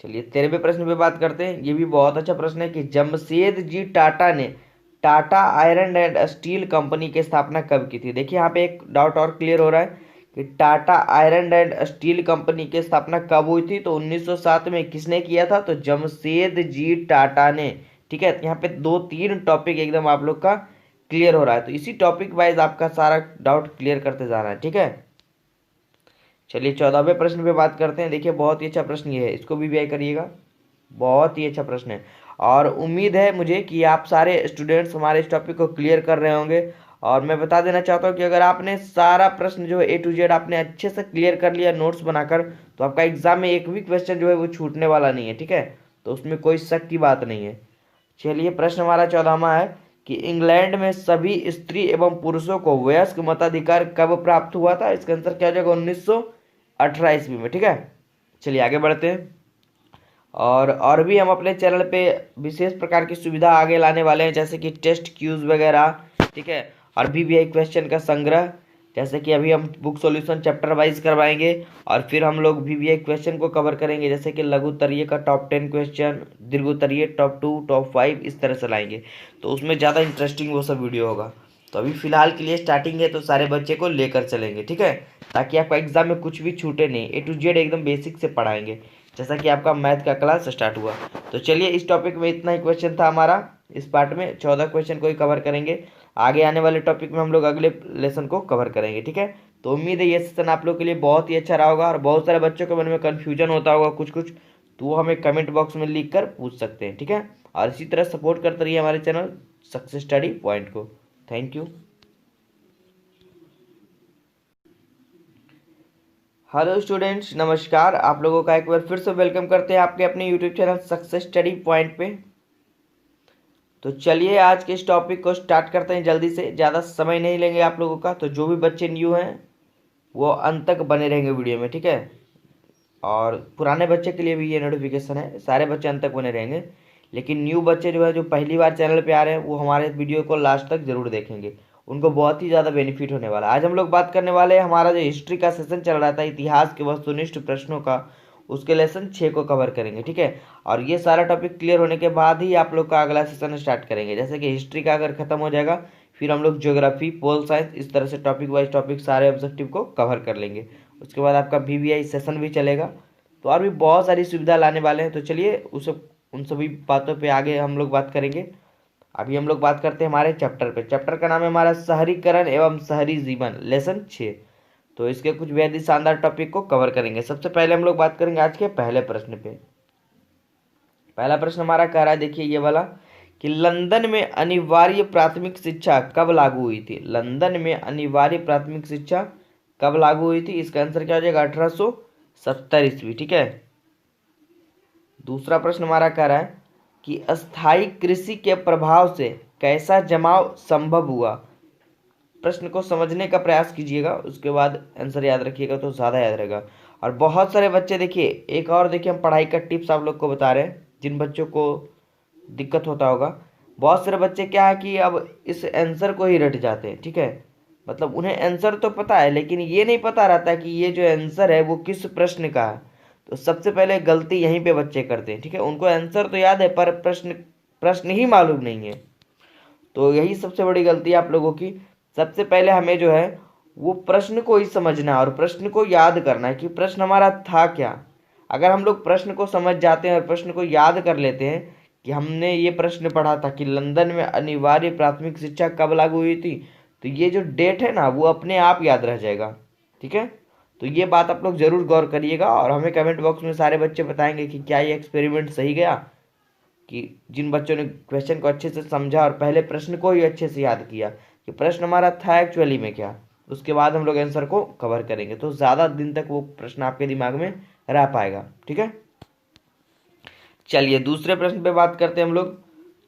चलिए 13वें प्रश्न पे बात करते हैं, ये भी बहुत अच्छा प्रश्न है कि जमशेद जी टाटा ने Tata iron and steel company की स्थापना कब की थी। देखिए यहाँ पे एक डाउट और क्लियर हो रहा है कि Tata iron and steel company की स्थापना कब हुई थी, तो 1907 में किसने किया था, तो जमशेद जी टाटा ने, ठीक है। यहाँ पे 2-3 टॉपिक एकदम आप लोग का क्लियर हो रहा है, तो इसी टॉपिक वाइज आपका सारा डाउट क्लियर करते जाना है, ठीक है। चलिए 14वें प्रश्न पे बात करते हैं। देखिए बहुत ही अच्छा प्रश्न ये है, इसको भी VI करिएगा, बहुत ही अच्छा प्रश्न है। और उम्मीद है मुझे कि आप सारे स्टूडेंट्स हमारे इस टॉपिक को क्लियर कर रहे होंगे। और मैं बता देना चाहता हूँ कि अगर आपने सारा प्रश्न जो है A to Z आपने अच्छे से क्लियर कर लिया नोट्स बनाकर, तो आपका एग्जाम में एक भी क्वेश्चन जो है वो छूटने वाला नहीं है, ठीक है। तो उसमें कोई शक की बात नहीं है। चलिए प्रश्न हमारा 14वां है कि इंग्लैंड में सभी स्त्री एवं पुरुषों को वयस्क मताधिकार कब प्राप्त हुआ था। इसका आंसर क्या हो जाएगा, 1918 ईस्वी में, ठीक है। चलिए आगे बढ़ते हैं, और भी हम अपने चैनल पे विशेष प्रकार की सुविधा आगे लाने वाले हैं, जैसे कि टेस्ट क्यूज वगैरह, ठीक है। और VVI क्वेश्चन का संग्रह, जैसे कि अभी हम बुक सॉल्यूशन चैप्टर वाइज करवाएंगे, और फिर हम लोग VVI क्वेश्चन को कवर करेंगे, जैसे कि लघु उत्तरीय का टॉप 10 क्वेश्चन, दीर्घ उत्तरीय टॉप 2, टॉप 5, इस तरह से लाएंगे। तो उसमें ज़्यादा इंटरेस्टिंग वो सब वीडियो होगा। तो अभी फिलहाल के लिए स्टार्टिंग है, तो सारे बच्चे को लेकर चलेंगे, ठीक है, ताकि आपका एग्जाम में कुछ भी छूटे नहीं। A to Z एकदम बेसिक से पढ़ाएंगे, जैसा कि आपका मैथ का क्लास स्टार्ट हुआ। तो चलिए इस टॉपिक में इतना ही क्वेश्चन था हमारा, इस पार्ट में 14 क्वेश्चन को ही कवर करेंगे। आगे आने वाले टॉपिक में हम लोग अगले लेसन को कवर करेंगे, ठीक है। तो उम्मीद है ये सेशन आप लोग के लिए बहुत ही अच्छा रहा होगा, और बहुत सारे बच्चों के मन में कन्फ्यूजन होता होगा कुछ कुछ, तो वो हमें कमेंट बॉक्स में लिख कर पूछ सकते हैं, ठीक है। और इसी तरह सपोर्ट करते रहिए हमारे चैनल सक्सेस स्टडी पॉइंट को। Thank you. हेलो स्टूडेंट्स, नमस्कार। आप लोगों का एक बार फिर से वेलकम करते हैं आपके अपने YouTube channel success study point पे। तो चलिए आज के इस टॉपिक को स्टार्ट करते हैं जल्दी से, ज़्यादा समय नहीं लेंगे आप लोगों का। तो जो भी बच्चे न्यू हैं वो अंत तक बने रहेंगे वीडियो में, ठीक है। और पुराने बच्चे के लिए भी ये नोटिफिकेशन है, सारे बच्चे अंत तक बने रहेंगे। लेकिन न्यू बच्चे जो है, जो पहली बार चैनल पे आ रहे हैं, वो हमारे वीडियो को लास्ट तक जरूर देखेंगे, उनको बहुत ही ज़्यादा बेनिफिट होने वाला है। आज हम लोग बात करने वाले हैं, हमारा जो हिस्ट्री का सेशन चल रहा था, इतिहास के वस्तुनिष्ठ प्रश्नों का, उसके लेसन 6 को कवर करेंगे, ठीक है। और ये सारा टॉपिक क्लियर होने के बाद ही आप लोग का अगला सेशन स्टार्ट करेंगे। जैसे कि हिस्ट्री का अगर खत्म हो जाएगा, फिर हम लोग ज्योग्राफी, पोल साइंस, इस तरह से टॉपिक वाइज टॉपिक सारे ऑब्जेक्टिव को कवर कर लेंगे। उसके बाद आपका VVI सेशन भी चलेगा। तो और भी बहुत सारी सुविधा लाने वाले हैं। तो चलिए उन सभी बातों पे आगे हम लोग बात करेंगे। अभी हम लोग बात करते हैं हमारे चैप्टर पे। चैप्टर का नाम है हमारा शहरीकरण एवं शहरी जीवन, लेसन 6। तो इसके कुछ बेहद ही शानदार टॉपिक को कवर करेंगे। सबसे पहले हम लोग बात करेंगे आज के पहले प्रश्न पे। पहला प्रश्न हमारा कह रहा है, देखिए ये वाला, कि लंदन में अनिवार्य प्राथमिक शिक्षा कब लागू हुई थी। लंदन में अनिवार्य प्राथमिक शिक्षा कब लागू हुई थी? इसका आंसर क्या हो जाएगा? 1870 ईस्वी। ठीक है। दूसरा प्रश्न हमारा कह रहा है कि अस्थायी कृषि के प्रभाव से कैसा जमाव संभव हुआ। प्रश्न को समझने का प्रयास कीजिएगा, उसके बाद आंसर याद रखिएगा तो ज़्यादा याद रहेगा। और बहुत सारे बच्चे, देखिए एक और देखिए, हम पढ़ाई का टिप्स आप लोग को बता रहे हैं, जिन बच्चों को दिक्कत होता होगा। बहुत सारे बच्चे क्या है कि अब इस आंसर को ही रट जाते हैं। ठीक है, मतलब उन्हें आंसर तो पता है लेकिन ये नहीं पता रहता कि ये जो आंसर है वो किस प्रश्न का है। तो सबसे पहले गलती यहीं पे बच्चे करते हैं। ठीक है, उनको आंसर तो याद है पर प्रश्न ही मालूम नहीं है। तो यही सबसे बड़ी गलती है आप लोगों की। सबसे पहले हमें जो है वो प्रश्न को ही समझना है और प्रश्न को याद करना है कि प्रश्न हमारा था क्या। अगर हम लोग प्रश्न को समझ जाते हैं और प्रश्न को याद कर लेते हैं कि हमने ये प्रश्न पढ़ा था कि लंदन में अनिवार्य प्राथमिक शिक्षा कब लागू हुई थी, तो ये जो डेट है ना वो अपने आप याद रह जाएगा। ठीक है, तो ये बात आप लोग जरूर गौर करिएगा और हमें कमेंट बॉक्स में सारे बच्चे बताएंगे कि क्या ये एक्सपेरिमेंट सही गया, कि जिन बच्चों ने क्वेश्चन को अच्छे से समझा और पहले प्रश्न को ही अच्छे से याद किया कि प्रश्न हमारा था एक्चुअली में क्या। उसके बाद हम लोग आंसर को कवर करेंगे तो ज़्यादा दिन तक वो प्रश्न आपके दिमाग में रह पाएगा। ठीक है, चलिए दूसरे प्रश्न पे बात करते हैं हम लोग।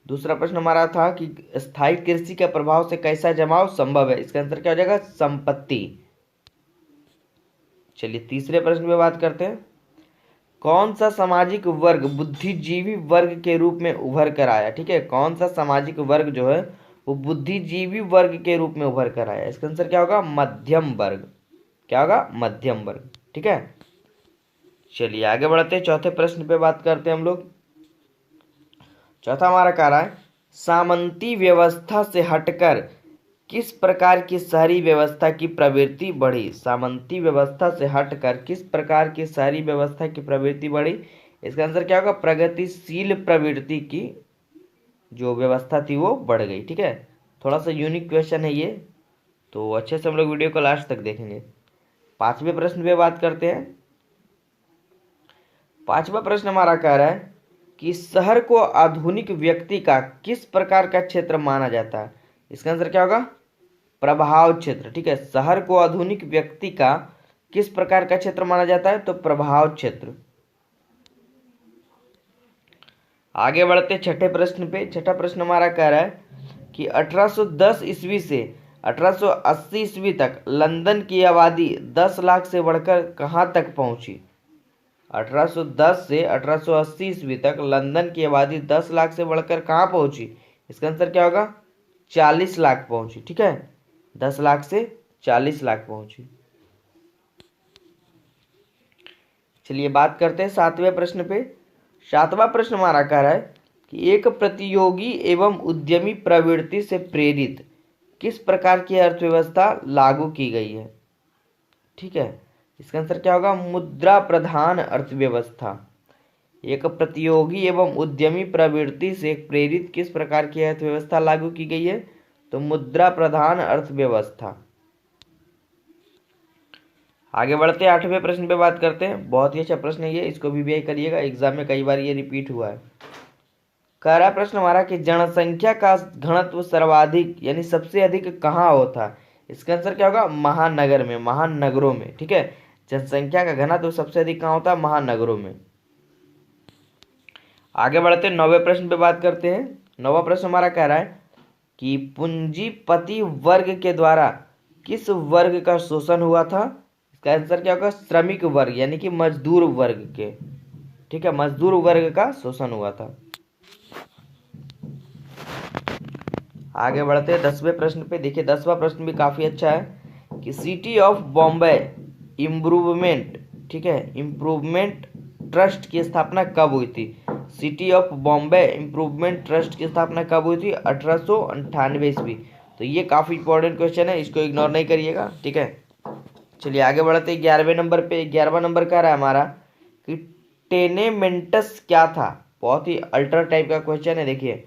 दूसरा प्रश्न हमारा था कि स्थायी कृषि के प्रभाव से कैसा जमाव संभव है। इसका आंसर क्या हो जाएगा? संपत्ति। चलिए तीसरे प्रश्न पे बात करते हैं। कौन सा सामाजिक वर्ग बुद्धिजीवी वर्ग के रूप में उभर कर आया। ठीक है, कौन सा सामाजिक वर्ग जो है वो बुद्धिजीवी वर्ग के रूप में उभर कर आया। इसका आंसर क्या होगा? मध्यम वर्ग। क्या होगा? मध्यम वर्ग। ठीक है, चलिए आगे बढ़ते हैं। चौथे प्रश्न पे बात करते हैं हम लोग। चौथा हमारा कह रहा है, सामंती व्यवस्था से हटकर किस प्रकार की शहरी व्यवस्था की प्रवृत्ति बढ़ी। सामंती व्यवस्था से हटकर किस प्रकार की शहरी व्यवस्था की प्रवृत्ति बढ़ी। इसका आंसर क्या होगा? प्रगतिशील प्रवृत्ति की जो व्यवस्था थी वो बढ़ गई। ठीक है, थोड़ा सा यूनिक क्वेश्चन है ये, तो अच्छे से हम लोग वीडियो को लास्ट तक देखेंगे। पांचवें प्रश्न पे बात करते हैं। पांचवा प्रश्न हमारा कह रहा है कि शहर को आधुनिक व्यक्ति का किस प्रकार का क्षेत्र माना जाता है। इसका आंसर क्या होगा? प्रभाव क्षेत्र। ठीक है, शहर को आधुनिक व्यक्ति का किस प्रकार का क्षेत्र माना जाता है? तो प्रभाव क्षेत्र। आगे बढ़ते छठे प्रश्न पे। छठा प्रश्न हमारा कह रहा है कि 1810 ईस्वी से 1880 ईस्वी तक लंदन की आबादी 10 लाख से बढ़कर कहां तक पहुंची। 1810 से 1880 ईस्वी तक लंदन की आबादी 10 लाख से बढ़कर कहां पहुंची। इसका आंसर क्या होगा? 40 लाख पहुंची। ठीक है, 10 लाख से 40 लाख पहुंची। चलिए बात करते हैं सातवें प्रश्न पे। सातवां प्रश्न हमारा कह रहा है कि एक प्रतियोगी एवं उद्यमी प्रवृत्ति से प्रेरित किस प्रकार की अर्थव्यवस्था लागू की गई है। ठीक है, इसका आंसर क्या होगा? मुद्रा प्रधान अर्थव्यवस्था। एक प्रतियोगी एवं उद्यमी प्रवृत्ति से प्रेरित किस प्रकार की अर्थव्यवस्था लागू की गई है? तो मुद्रा प्रधान अर्थव्यवस्था। आगे बढ़ते हैं आठवें प्रश्न पे बात करते हैं। बहुत ही अच्छा प्रश्न है ये, इसको भी करिएगा, एग्जाम में कई बार ये रिपीट हुआ है। कह रहा प्रश्न हमारा कि जनसंख्या का घनत्व सर्वाधिक यानी सबसे अधिक कहाँ होता है। इसका आंसर क्या होगा? महानगर में, महानगरों में। ठीक है, जनसंख्या का घनत्व सबसे अधिक कहाँ होता है? महानगरों में। आगे बढ़ते हैं नौवें प्रश्न पे बात करते हैं। नौवां प्रश्न हमारा कह रहा है कि पूंजीपति वर्ग के द्वारा किस वर्ग का शोषण हुआ था। इसका आंसर क्या होगा? श्रमिक वर्ग यानी कि मजदूर वर्ग के। ठीक है, मजदूर वर्ग का शोषण हुआ था। आगे बढ़ते हैं 10वें प्रश्न पे। देखिए 10वां प्रश्न भी काफी अच्छा है कि सिटी ऑफ बॉम्बे इम्प्रूवमेंट, ठीक है, इम्प्रूवमेंट ट्रस्ट की स्थापना कब हुई थी। City of Bombay improvement trust की स्थापना कब हुई थी? 1898 ईस्वी। तो ये काफी इंपॉर्टेंट क्वेश्चन है, इसको इग्नोर नहीं करिएगा। ठीक है, चलिए आगे बढ़ते 11वें नंबर पे। 11वां नंबर कह रहा है हमारा कि टेनेमेंटस क्या था। बहुत ही अल्टर टाइप का क्वेश्चन है। देखिए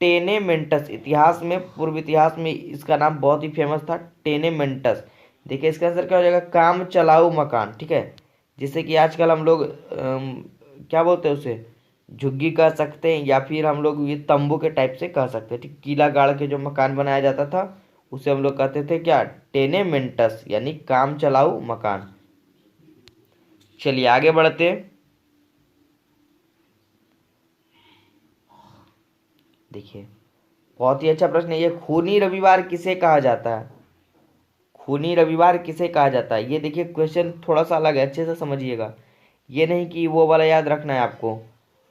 टेनेमेंटस। इतिहास में, पूर्व इतिहास में इसका नाम बहुत ही फेमस था, टेनेमेंटस। देखिए इसका आंसर क्या हो जाएगा, काम चलाऊ मकान। ठीक है, जिससे कि आजकल हम लोग क्या बोलते हैं उसे, झुग्गी कह सकते हैं, या फिर हम लोग ये तंबू के टाइप से कह सकते हैं। ठीक, कीला गाड़ के जो मकान बनाया जाता था उसे हम लोग कहते थे क्या, टेनेमेंटस, यानी काम चलाऊ मकान। चलिए आगे बढ़ते हैं। देखिए बहुत ही अच्छा प्रश्न है ये, खूनी रविवार किसे कहा जाता है, खूनी रविवार किसे कहा जाता है। ये देखिए क्वेश्चन थोड़ा सा अलग है, अच्छे से समझिएगा। ये नहीं कि वो वाला याद रखना है आपको,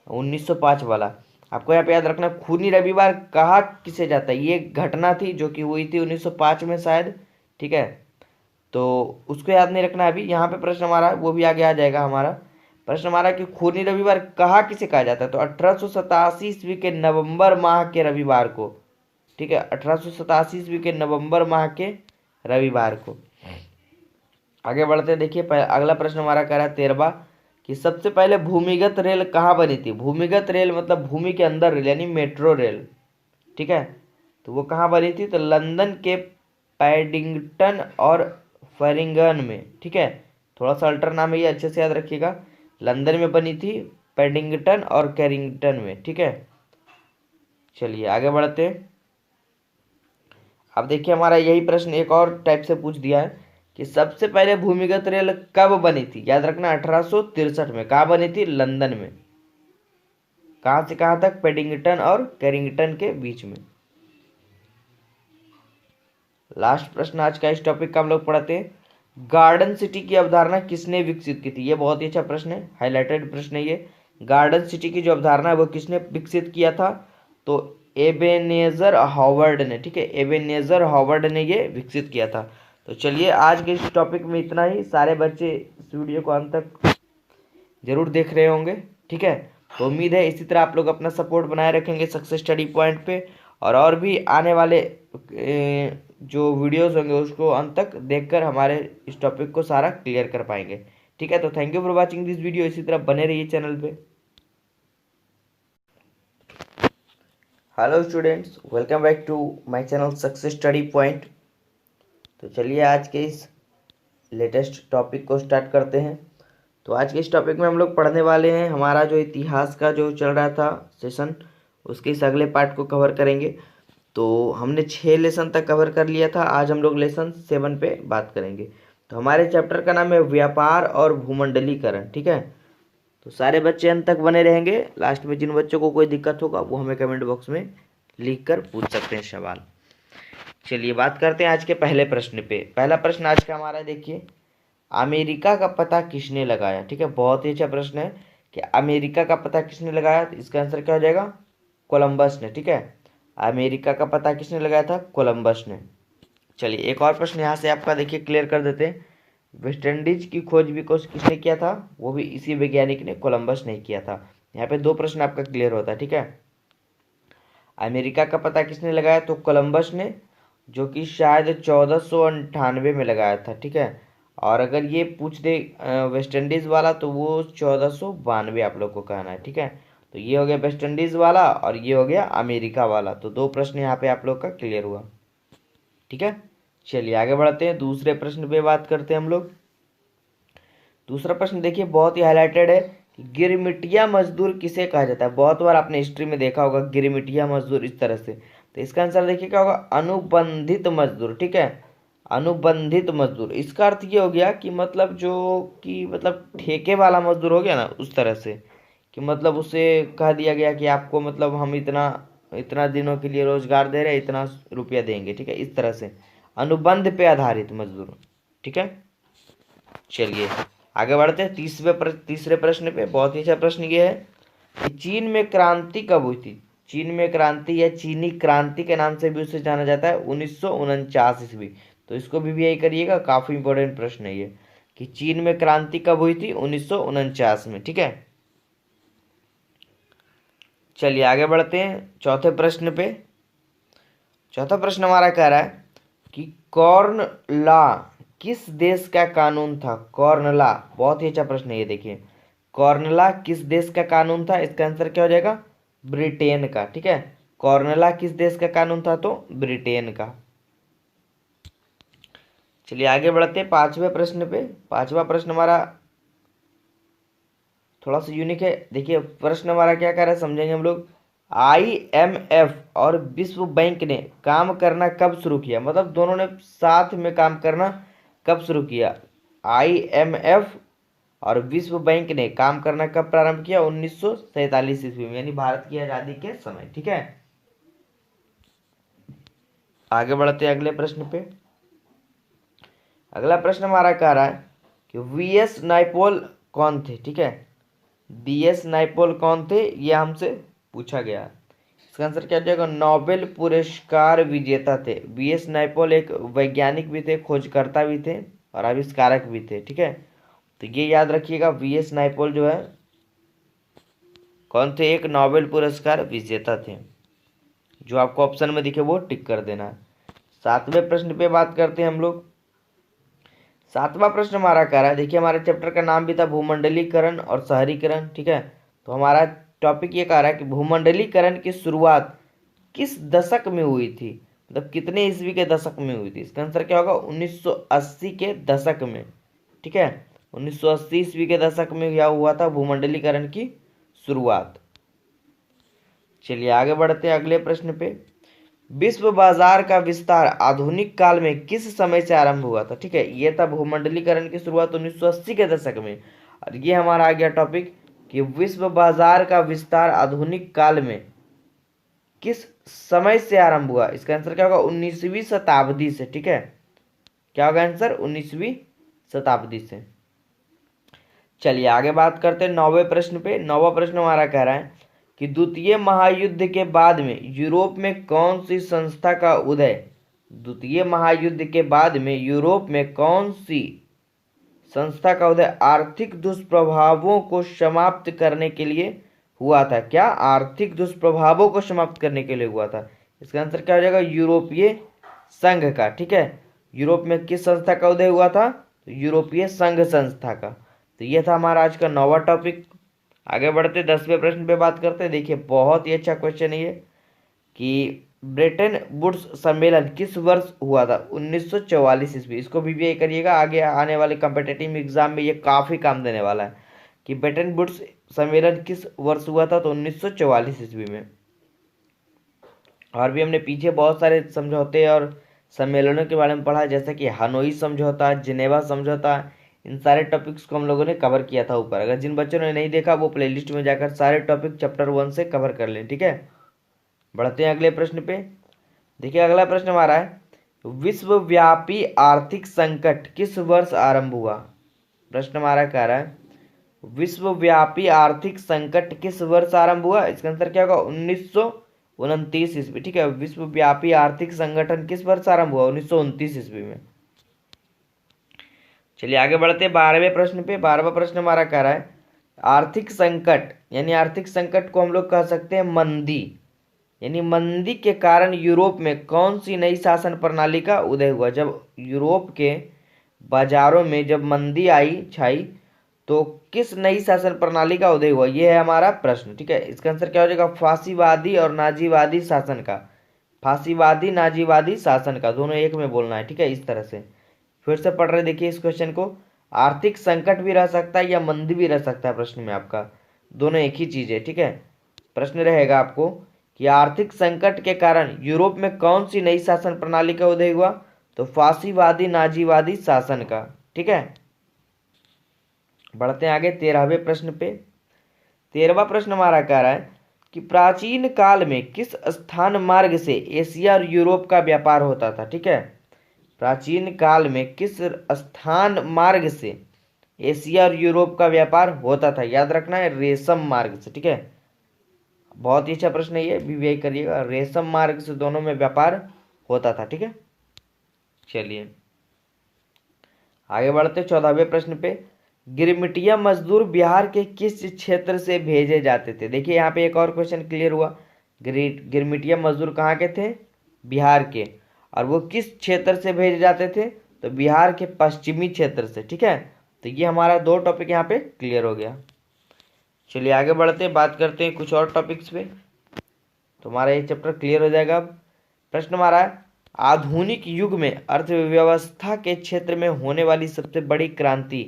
1905 वाला। आपको यहाँ पे याद रखना है खूनी रविवार कहा किसे जाता है। ये घटना थी जो कि हुई थी 1905 में शायद। ठीक है, तो उसको याद नहीं रखना है। अभी यहाँ पे प्रश्न हमारा वो भी आगे आ जाएगा। हमारा प्रश्न हमारा कि खूनी रविवार कहा किसे कहा जाता है, तो 1887 ईस्वी के नवंबर माह के रविवार को। ठीक है, 1887 ईस्वी के नवंबर माह के रविवार को। आगे बढ़ते हैं। देखिए अगला प्रश्न हमारा कह रहा है 13वां, कि सबसे पहले भूमिगत रेल कहाँ बनी थी। भूमिगत रेल मतलब भूमि के अंदर रेल, यानी मेट्रो रेल। ठीक है, तो वो कहाँ बनी थी, तो लंदन के पैडिंगटन और फेरिंगन में। ठीक है, थोड़ा सा अल्टर नाम है ये, अच्छे से याद रखिएगा। लंदन में बनी थी, पैडिंगटन और कैरिंगटन में। ठीक है, चलिए आगे बढ़ते हैं। अब देखिए हमारा यही प्रश्न एक और टाइप से पूछ दिया है कि सबसे पहले भूमिगत रेल कब बनी थी। याद रखना 1863 में। कहाँ बनी थी, लंदन में। कहाँ से कहाँ तक, पेडिंगटन और कैरिंगटन के बीच में। लास्ट प्रश्न आज का इस टॉपिक का हम लोग पढ़ते हैं। गार्डन सिटी की अवधारणा किसने विकसित की थी। ये बहुत ही अच्छा प्रश्न है, हाईलाइटेड प्रश्न है ये। गार्डन सिटी की जो अवधारणा है वो किसने विकसित किया था, तो एबेनेजर हॉवर्ड ने। ठीक है, एबेनेजर हॉवर्ड ने ये विकसित किया था। तो चलिए आज के इस टॉपिक में इतना ही। सारे बच्चे इस वीडियो को अंत तक जरूर देख रहे होंगे। ठीक है, तो उम्मीद है इसी तरह आप लोग अपना सपोर्ट बनाए रखेंगे सक्सेस स्टडी पॉइंट पे, और भी आने वाले जो वीडियोस होंगे उसको अंत तक देखकर हमारे इस टॉपिक को सारा क्लियर कर पाएंगे। ठीक है, तो thank you for watching this video. इसी तरह बने रहिए चैनल पे। Hello students, welcome back to my channel success study point. तो चलिए आज के इस लेटेस्ट टॉपिक को स्टार्ट करते हैं। तो आज के इस टॉपिक में हम लोग पढ़ने वाले हैं, हमारा जो इतिहास का जो चल रहा था सेशन, उसके इस अगले पार्ट को कवर करेंगे। तो हमने 6 लेसन तक कवर कर लिया था, आज हम लोग लेसन 7 पे बात करेंगे। तो हमारे चैप्टर का नाम है व्यापार और भूमंडलीकरण। ठीक है, तो सारे बच्चे अंत तक बने रहेंगे। लास्ट में जिन बच्चों को कोई दिक्कत होगा वो हमें कमेंट बॉक्स में लिख कर पूछ सकते हैं सवाल। चलिए बात करते हैं आज के पहले प्रश्न पे। पहला प्रश्न आज का हमारा देखिए, अमेरिका का पता किसने लगाया। ठीक है, बहुत ही अच्छा प्रश्न है कि अमेरिका का पता किसने लगाया। तो इसका आंसर क्या हो जाएगा, कोलंबस ने। ठीक है, अमेरिका का पता किसने लगाया था, कोलंबस ने। चलिए एक और प्रश्न यहाँ से आपका देखिए क्लियर कर देते हैं। वेस्ट इंडीज की खोज भी किसने किया था, वो भी इसी वैज्ञानिक ने, कोलंबस ने किया था। यहाँ पे 2 प्रश्न आपका क्लियर होता है। ठीक है, अमेरिका का पता किसने लगाया, तो कोलंबस ने, जो कि शायद 1498 में लगाया था। ठीक है, और अगर ये पूछ दे वेस्ट इंडीज़ वाला तो वो 1492 आप लोग को कहना है। ठीक है, तो ये हो गया वेस्ट इंडीज़ वाला और ये हो गया अमेरिका वाला। तो 2 प्रश्न यहाँ पे आप लोग का क्लियर हुआ। ठीक है, चलिए आगे बढ़ते हैं, दूसरे प्रश्न पे बात करते हैं हम लोग। दूसरा प्रश्न देखिए बहुत ही हाईलाइटेड है कि गिरमिटिया मजदूर किसे कहा जाता है। बहुत बार आपने हिस्ट्री में देखा होगा गिरमिटिया मजदूर इस तरह से। तो इसका आंसर देखिए क्या होगा, अनुबंधित मजदूर। ठीक है, अनुबंधित मजदूर, इसका अर्थ ये हो गया कि मतलब जो कि मतलब ठेके वाला मजदूर हो गया ना, उस तरह से कि मतलब उसे कह दिया गया कि आपको मतलब हम इतना इतना दिनों के लिए रोजगार दे रहे हैं, इतना रुपया देंगे। ठीक है, इस तरह से अनुबंध पे आधारित मजदूर। ठीक है, चलिए आगे बढ़ते हैं तीसरे प्रश्न पे। बहुत ही अच्छा प्रश्न ये है कि चीन में क्रांति कब हुई थी। चीन में क्रांति या चीनी क्रांति के नाम से भी उसे जाना जाता है, 1949 ईस्वी। तो इसको भी यही करिएगा, काफी इंपॉर्टेंट प्रश्न है ये कि चीन में क्रांति कब हुई थी, 1949 में। ठीक है, चलिए आगे बढ़ते हैं चौथे प्रश्न पे। चौथा प्रश्न हमारा कह रहा है कि कॉर्न लॉ किस देश का कानून था। कॉर्न लॉ, बहुत ही अच्छा प्रश्न है ये देखिए, कॉर्न लॉ किस देश का कानून था। इसका आंसर क्या हो जाएगा, ब्रिटेन का। ठीक है, कॉर्नेला किस देश का कानून था? तो ब्रिटेन का। चलिए आगे बढ़ते हैं पांचवें प्रश्न पे। पांचवा प्रश्न हमारा थोड़ा सा यूनिक है। देखिए प्रश्न हमारा क्या कर रहा है, समझेंगे हम लोग। IMF और विश्व बैंक ने काम करना कब शुरू किया? मतलब दोनों ने साथ में काम करना कब शुरू किया? IMF और विश्व बैंक ने काम करना कब प्रारंभ किया? 1947 ईस्वी में, यानी भारत की आजादी के समय। ठीक है, आगे बढ़ते हैं अगले प्रश्न पे। अगला प्रश्न हमारा कह रहा है कि VS नाइपोल कौन थे? ठीक है, VS नाइपोल कौन थे, ये हमसे पूछा गया। इसका आंसर क्या हो जाएगा? नोबेल पुरस्कार विजेता थे। VS नाइपोल एक वैज्ञानिक भी थे, खोजकर्ता भी थे और आविष्कारक भी थे। ठीक है, तो ये याद रखिएगा, VS नाइपोल जो है कौन थे? एक नोबेल पुरस्कार विजेता थे। जो आपको ऑप्शन में दिखे वो टिक कर देना। सातवें प्रश्न पे बात करते हैं हम लोग। सातवां प्रश्न हमारा कह रहा है, देखिए हमारे चैप्टर का नाम भी था भूमंडलीकरण और शहरीकरण। ठीक है, तो हमारा टॉपिक ये कह रहा है कि भूमंडलीकरण की शुरुआत किस दशक में हुई थी? मतलब कितने ईस्वी के दशक में हुई थी? इसका आंसर क्या होगा? 1980 के दशक में। ठीक है, 1980 ईस्वी के दशक में क्या हुआ था? भूमंडलीकरण की शुरुआत। चलिए आगे बढ़ते हैं अगले प्रश्न पे। विश्व बाजार का विस्तार आधुनिक काल में किस समय से आरंभ हुआ था? ठीक है, यह था भूमंडलीकरण की शुरुआत 1980 के दशक में। और ये हमारा आ गया टॉपिक कि विश्व बाजार का विस्तार आधुनिक काल में किस समय से आरंभ हुआ? इसका आंसर क्या होगा? 19वीं शताब्दी से। ठीक है, क्या होगा आंसर? 19वीं शताब्दी से। चलिए आगे बात करते हैं नौवें प्रश्न पे। नौवां प्रश्न हमारा कह रहा है कि द्वितीय महायुद्ध के बाद में यूरोप में कौन सी संस्था का उदय? द्वितीय महायुद्ध के बाद में यूरोप में कौन सी संस्था का उदय आर्थिक दुष्प्रभावों को समाप्त करने के लिए हुआ था? क्या? आर्थिक दुष्प्रभावों को समाप्त करने के लिए हुआ था। इसका आंसर क्या हो जाएगा? यूरोपीय संघ का। ठीक है, यूरोप में किस संस्था का उदय हुआ था? तो यूरोपीय संघ संस्था का। तो ये था हमारा आज का नौवां टॉपिक। आगे बढ़ते 10वें प्रश्न पे बात करते हैं। देखिए बहुत ही अच्छा क्वेश्चन है ये कि ब्रेटन वुड्स सम्मेलन किस वर्ष हुआ था? 1944 ईस्वी। इसको भी करिएगा, आगे आने वाले कॉम्पिटिटिव एग्जाम में ये काफ़ी काम देने वाला है कि ब्रेटन वुड्स सम्मेलन किस वर्ष हुआ था? तो 1944 ईस्वी में। और भी हमने पीछे बहुत सारे समझौते और सम्मेलनों के बारे में पढ़ा, जैसे कि हनोई समझौता, जिनेवा समझौता। इन सारे टॉपिक्स को हम लोगों ने कवर किया था ऊपर। अगर जिन बच्चों ने नहीं देखा वो प्लेलिस्ट में जाकर सारे टॉपिक चैप्टर 1 से कवर कर लें। ठीक है, बढ़ते हैं अगले प्रश्न पे। देखिए अगला प्रश्न हमारा है, विश्वव्यापी आर्थिक संकट किस वर्ष आरंभ हुआ? प्रश्न हमारा कह रहा है विश्वव्यापी आर्थिक संकट किस वर्ष आरंभ हुआ? इसका आंसर क्या होगा? 1929 ईस्वी। ठीक है, विश्वव्यापी आर्थिक संगठन किस वर्ष आरंभ हुआ? 1929 ईस्वी में। चलिए आगे बढ़ते हैं 12वें प्रश्न पे। 12वां प्रश्न हमारा कह रहा है आर्थिक संकट, यानी आर्थिक संकट को हम लोग कह सकते हैं मंदी, यानी मंदी के कारण यूरोप में कौन सी नई शासन प्रणाली का उदय हुआ? जब यूरोप के बाजारों में जब मंदी आई छाई तो किस नई शासन प्रणाली का उदय हुआ? ये है हमारा प्रश्न। ठीक है, इसका आंसर क्या हो जाएगा? फांसीवादी और नाजीवादी शासन का। फांसीवादी नाजीवादी शासन का, दोनों एक में बोलना है। ठीक है, इस तरह से फिर से पढ़ रहे, देखिए इस क्वेश्चन को। आर्थिक संकट भी रह सकता है या मंदी भी रह सकता है प्रश्न में आपका, दोनों एक ही चीज है। ठीक है, प्रश्न रहेगा आपको कि आर्थिक संकट के कारण यूरोप में कौन सी नई शासन प्रणाली का उदय हुआ? तो फांसीवादी नाजीवादी शासन का। ठीक है, बढ़ते हैं आगे 13वें प्रश्न पे। 13वां प्रश्न हमारा कह रहा है कि प्राचीन काल में किस स्थान मार्ग से एशिया और यूरोप का व्यापार होता था? ठीक है, प्राचीन काल में किस स्थान मार्ग से एशिया और यूरोप का व्यापार होता था? याद रखना है, रेशम मार्ग से। ठीक है, बहुत ही अच्छा प्रश्न है ये, भी करिएगा। रेशम मार्ग से दोनों में व्यापार होता था। ठीक है, चलिए आगे बढ़ते 14वें प्रश्न पे। गिरमिटिया मजदूर बिहार के किस क्षेत्र से भेजे जाते थे? देखिए यहाँ पे एक और क्वेश्चन क्लियर हुआ। गिरमिटिया मजदूर कहाँ के थे? बिहार के। और वो किस क्षेत्र से भेजे जाते थे? तो बिहार के पश्चिमी क्षेत्र से। ठीक है, तो ये हमारा दो टॉपिक यहाँ पे क्लियर हो गया। चलिए आगे बढ़ते हैं, बात करते हैं कुछ और टॉपिक्स पे। तो हमारा ये चैप्टर क्लियर हो जाएगा। अब प्रश्न हमारा है, आधुनिक युग में अर्थव्यवस्था के क्षेत्र में होने वाली सबसे बड़ी क्रांति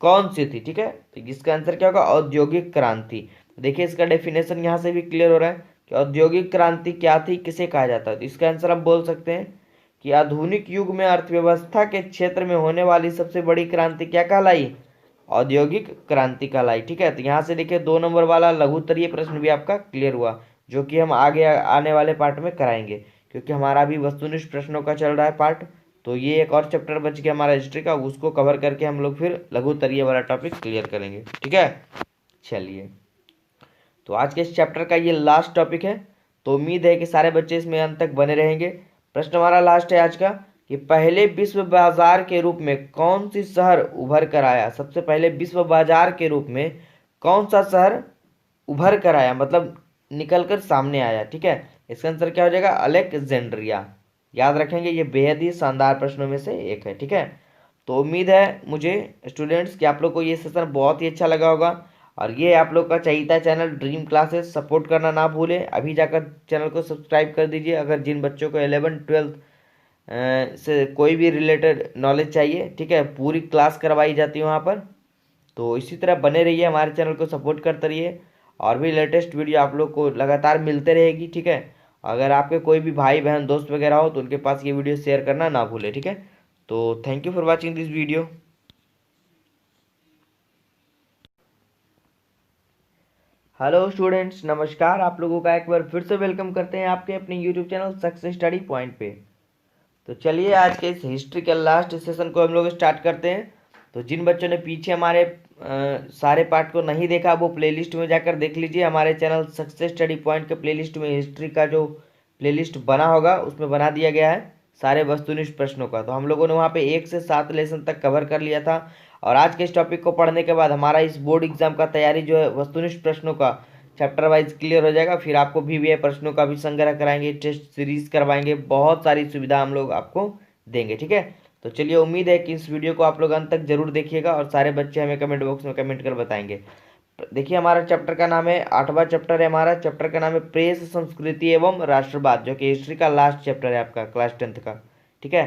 कौन सी थी? ठीक है, तो इसका आंसर क्या होगा? औद्योगिक क्रांति। देखिए इसका डेफिनेशन यहाँ से भी क्लियर हो रहा है कि औद्योगिक क्रांति क्या थी, किसे कहा जाता है। तो इसका आंसर हम बोल सकते हैं कि आधुनिक युग में अर्थव्यवस्था के क्षेत्र में होने वाली सबसे बड़ी क्रांति क्या कहलाई? औद्योगिक क्रांति कहलाई। ठीक है, तो यहाँ से देखिए 2 नंबर वाला लघुत्तरीय प्रश्न भी आपका क्लियर हुआ, जो कि हम आगे आने वाले पार्ट में कराएंगे, क्योंकि हमारा भी वस्तुनिष्ठ प्रश्नों का चल रहा है पार्ट। तो ये एक और चैप्टर बच गया हमारा हिस्ट्री का, उसको कवर करके हम लोग फिर लघुत्तरीय वाला टॉपिक क्लियर करेंगे। ठीक है, चलिए, तो आज के इस चैप्टर का ये लास्ट टॉपिक है, तो उम्मीद है कि सारे बच्चे इसमें अंत तक बने रहेंगे। प्रश्न हमारा लास्ट है आज का कि पहले विश्व बाजार के रूप में कौन सी शहर उभर कर आया? सबसे पहले विश्व बाजार के रूप में कौन सा शहर उभर कर आया, मतलब निकल कर सामने आया? ठीक है, इसका आंसर क्या हो जाएगा? अलेक्जेंड्रिया। याद रखेंगे, ये बेहद ही शानदार प्रश्नों में से एक है। ठीक है, तो उम्मीद है मुझे स्टूडेंट्स कि आप लोग को ये सेशन बहुत ही अच्छा लगा होगा, और ये आप लोग का चाहिए चैनल ड्रीम क्लासेस, सपोर्ट करना ना भूलें। अभी जाकर चैनल को सब्सक्राइब कर दीजिए अगर जिन बच्चों को 11th-12th से कोई भी रिलेटेड नॉलेज चाहिए। ठीक है, पूरी क्लास करवाई जाती है वहाँ पर, तो इसी तरह बने रहिए, हमारे चैनल को सपोर्ट करते रहिए, और भी लेटेस्ट वीडियो आप लोग को लगातार मिलते रहेगी। ठीक है, अगर आपके कोई भी भाई बहन दोस्त वगैरह हो तो उनके पास ये वीडियो शेयर करना ना भूले। ठीक है, तो thank you for watching this video. Hello students, नमस्कार। आप लोगों का एक बार फिर से वेलकम करते हैं आपके अपने YouTube channel success study point पे। तो चलिए आज के इस हिस्ट्री के लास्ट सेशन को हम लोग स्टार्ट करते हैं। तो जिन बच्चों ने पीछे हमारे सारे पार्ट को नहीं देखा, वो प्लेलिस्ट में जाकर देख लीजिए। हमारे चैनल सक्सेस स्टडी पॉइंट के प्लेलिस्ट में हिस्ट्री का जो प्लेलिस्ट बना होगा उसमें बना दिया गया है सारे वस्तुनिष्ठ प्रश्नों का। तो हम लोगों ने वहाँ पे 1 से 7 लेसन तक कवर कर लिया था, और आज के इस टॉपिक को पढ़ने के बाद हमारा इस बोर्ड एग्जाम का तैयारी जो है वस्तुनिष्ठ प्रश्नों का चैप्टर वाइज क्लियर हो जाएगा। फिर आपको VVI प्रश्नों का भी संग्रह कराएंगे, टेस्ट सीरीज करवाएंगे, बहुत सारी सुविधा हम लोग आपको देंगे। ठीक है, तो चलिए, उम्मीद है कि इस वीडियो को आप लोग अंत तक जरूर देखिएगा, और सारे बच्चे हमें कमेंट बॉक्स में कमेंट कर बताएंगे। देखिए हमारा चैप्टर का नाम है, 8वां चैप्टर है हमारा। चैप्टर का नाम है प्रेस, संस्कृति एवं राष्ट्रवाद, जो कि हिस्ट्री का लास्ट चैप्टर है आपका क्लास 10th का। ठीक है,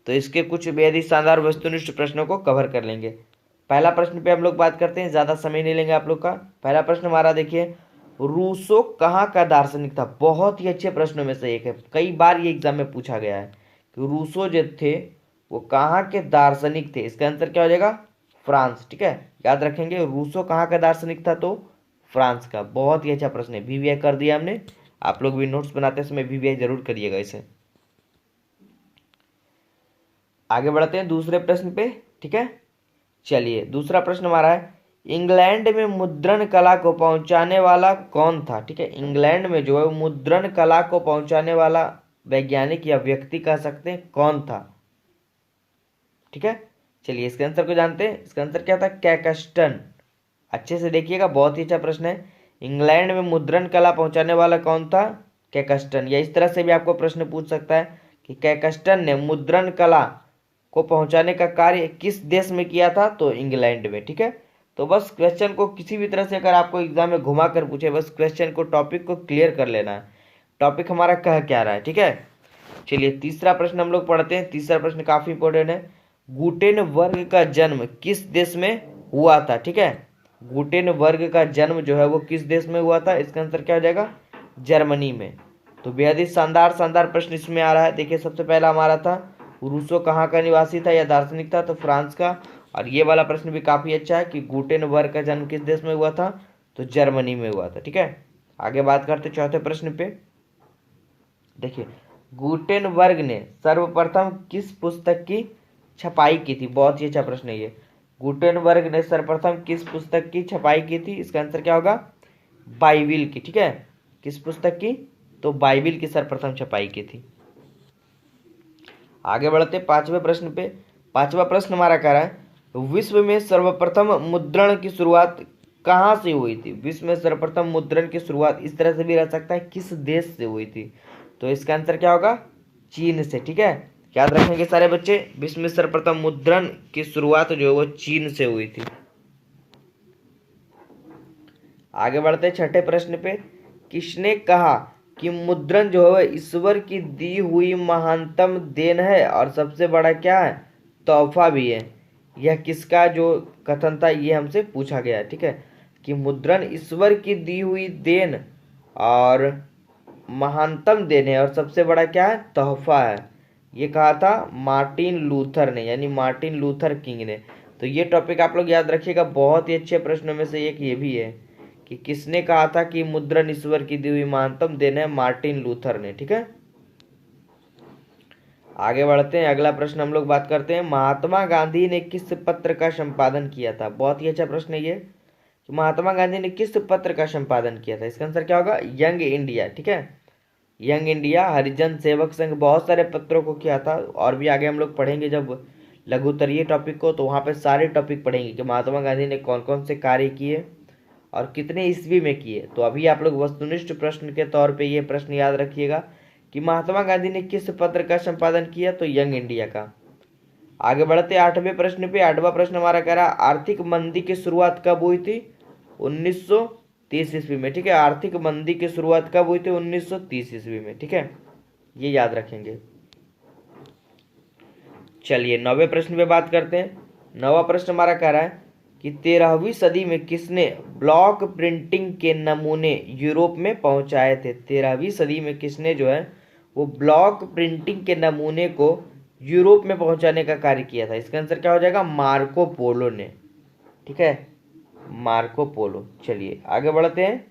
तो इसके कुछ बेहद ही शानदार वस्तुनिष्ठ प्रश्नों को कवर कर लेंगे। पहला प्रश्न पे हम लोग बात करते हैं, ज़्यादा समय नहीं लेंगे आप लोग का। पहला प्रश्न हमारा देखिए, रूसो कहाँ का दार्शनिक था? बहुत ही अच्छे प्रश्नों में से एक है, कई बार ये एग्जाम में पूछा गया है कि रूसो जो थे वो कहाँ के दार्शनिक थे। इसका आंसर क्या हो जाएगा? फ्रांस। ठीक है, याद रखेंगे, रूसो कहाँ का दार्शनिक था? तो फ्रांस का। बहुत ही अच्छा प्रश्न है, VVI कर दिया हमने। आप लोग भी नोट्स बनाते समय VVI जरूर करिएगा इसे। आगे बढ़ते हैं दूसरे प्रश्न पे। ठीक है, चलिए, दूसरा प्रश्न हमारा है, इंग्लैंड में मुद्रण कला को पहुंचाने वाला कौन था? ठीक है, इंग्लैंड में जो है मुद्रण कला को पहुंचाने वाला वैज्ञानिक या व्यक्ति कह सकते हैं, कौन था? ठीक है, चलिए इसके आंसर को जानते हैं। इसका आंसर क्या था? कैक्सटन। अच्छे से देखिएगा, बहुत ही अच्छा प्रश्न है। इंग्लैंड में मुद्रण कला पहुंचाने वाला कौन था? कैक्सटन। या इस तरह से भी आपको प्रश्न पूछ सकता है कि कैक्सटन ने मुद्रण कला को पहुंचाने का कार्य किस देश में किया था? तो इंग्लैंड में। ठीक है, तो बस क्वेश्चन को किसी भी तरह से अगर आपको एग्जाम में घुमा कर पूछे, बस क्वेश्चन को, टॉपिक को क्लियर कर लेना है, टॉपिक हमारा कह क्या रहा है। ठीक है, चलिए तीसरा प्रश्न हम लोग पढ़ते हैं। तीसरा प्रश्न काफी इंपॉर्टेंट है, गुटेनबर्ग का जन्म किस देश में हुआ था? ठीक है, गुटेनबर्ग का जन्म जो है वो किस देश में हुआ था? इसका आंसर क्या हो जाएगा? जर्मनी में। तो बेहद ही शानदार शानदार प्रश्न इसमें आ रहा है। देखिए सबसे पहला हमारा था, रूसो कहाँ का निवासी था या दार्शनिक था? तो फ्रांस का। और ये वाला प्रश्न भी काफी अच्छा है कि गुटेनबर्ग का जन्म किस देश में हुआ था? तो जर्मनी में हुआ था। ठीक है, आगे बात करते चौथे प्रश्न पे। देखिए, गुटेनबर्ग ने सर्वप्रथम किस पुस्तक की छपाई की थी? बहुत ही अच्छा प्रश्न है ये। गुटेनबर्ग ने सर्वप्रथम किस पुस्तक की छपाई की थी? इसका आंसर क्या होगा? बाइबिल की। ठीक है, किस पुस्तक की? तो बाइबिल की सर्वप्रथम छपाई की थी। आगे बढ़ते पांचवें प्रश्न पे। पांचवा प्रश्न हमारा कह रहा है, विश्व में सर्वप्रथम मुद्रण की शुरुआत कहाँ से हुई थी? विश्व में सर्वप्रथम मुद्रण की शुरुआत इस तरह से भी रह सकता है, किस देश से हुई थी? तो इसका आंसर क्या होगा? चीन से। ठीक है, याद रखेंगे सारे बच्चे, विश्व में सर्वप्रथम मुद्रण की शुरुआत जो है वो चीन से हुई थी। आगे बढ़ते छठे प्रश्न पे, किसने कहा कि मुद्रण जो है ईश्वर की दी हुई महानतम देन है और सबसे बड़ा क्या है, तोहफा भी है। यह किसका जो कथन था ये हमसे पूछा गया है, ठीक है, कि मुद्रण ईश्वर की दी हुई देन और महानतम देन है और सबसे बड़ा क्या है, तोहफा है। ये कहा था मार्टिन लूथर ने, यानी मार्टिन लूथर किंग ने। तो ये टॉपिक आप लोग याद रखिएगा, बहुत ही अच्छे प्रश्नों में से एक ये भी है कि किसने कहा था कि मुद्रण ईश्वर की दी हुई महानतम देन है, मार्टिन लूथर ने, ठीक है। आगे बढ़ते हैं, अगला प्रश्न हम लोग बात करते हैं, महात्मा गांधी ने किस पत्र का संपादन किया था। बहुत ही अच्छा प्रश्न है ये कि महात्मा गांधी ने किस पत्र का संपादन किया था। इसका आंसर क्या होगा, यंग इंडिया, ठीक है। यंग इंडिया, हरिजन सेवक संघ, बहुत सारे पत्रों को किया था। और भी आगे हम लोग पढ़ेंगे जब लघुत्तरीय टॉपिक को, तो वहाँ पे सारे टॉपिक पढ़ेंगे कि महात्मा गांधी ने कौन कौन से कार्य किए और कितने ईस्वी में किए। तो अभी आप लोग वस्तुनिष्ठ प्रश्न के तौर पे ये प्रश्न याद रखिएगा कि महात्मा गांधी ने किस पत्र का संपादन किया, तो यंग इंडिया का। आगे बढ़ते 8वें प्रश्न पे। 8वां प्रश्न हमारा कह रहा आर्थिक मंदी की शुरुआत कब हुई थी, 1930 ईस्वी में, ठीक है। आर्थिक मंदी की शुरुआत कब हुई थी, 1930 ईस्वी में, ठीक है, ये याद रखेंगे। चलिए 9वें प्रश्न पे बात करते हैं। 9वां प्रश्न हमारा कह रहा है कि 13वीं सदी में किसने ब्लॉक प्रिंटिंग के नमूने यूरोप में पहुंचाए थे। 13वीं सदी में किसने जो है वो ब्लॉक प्रिंटिंग के नमूने को यूरोप में पहुंचाने का कार्य किया था। इसका आंसर क्या हो जाएगा, मार्को पोलो ने, ठीक है, मार्को पोलो। चलिए आगे बढ़ते हैं,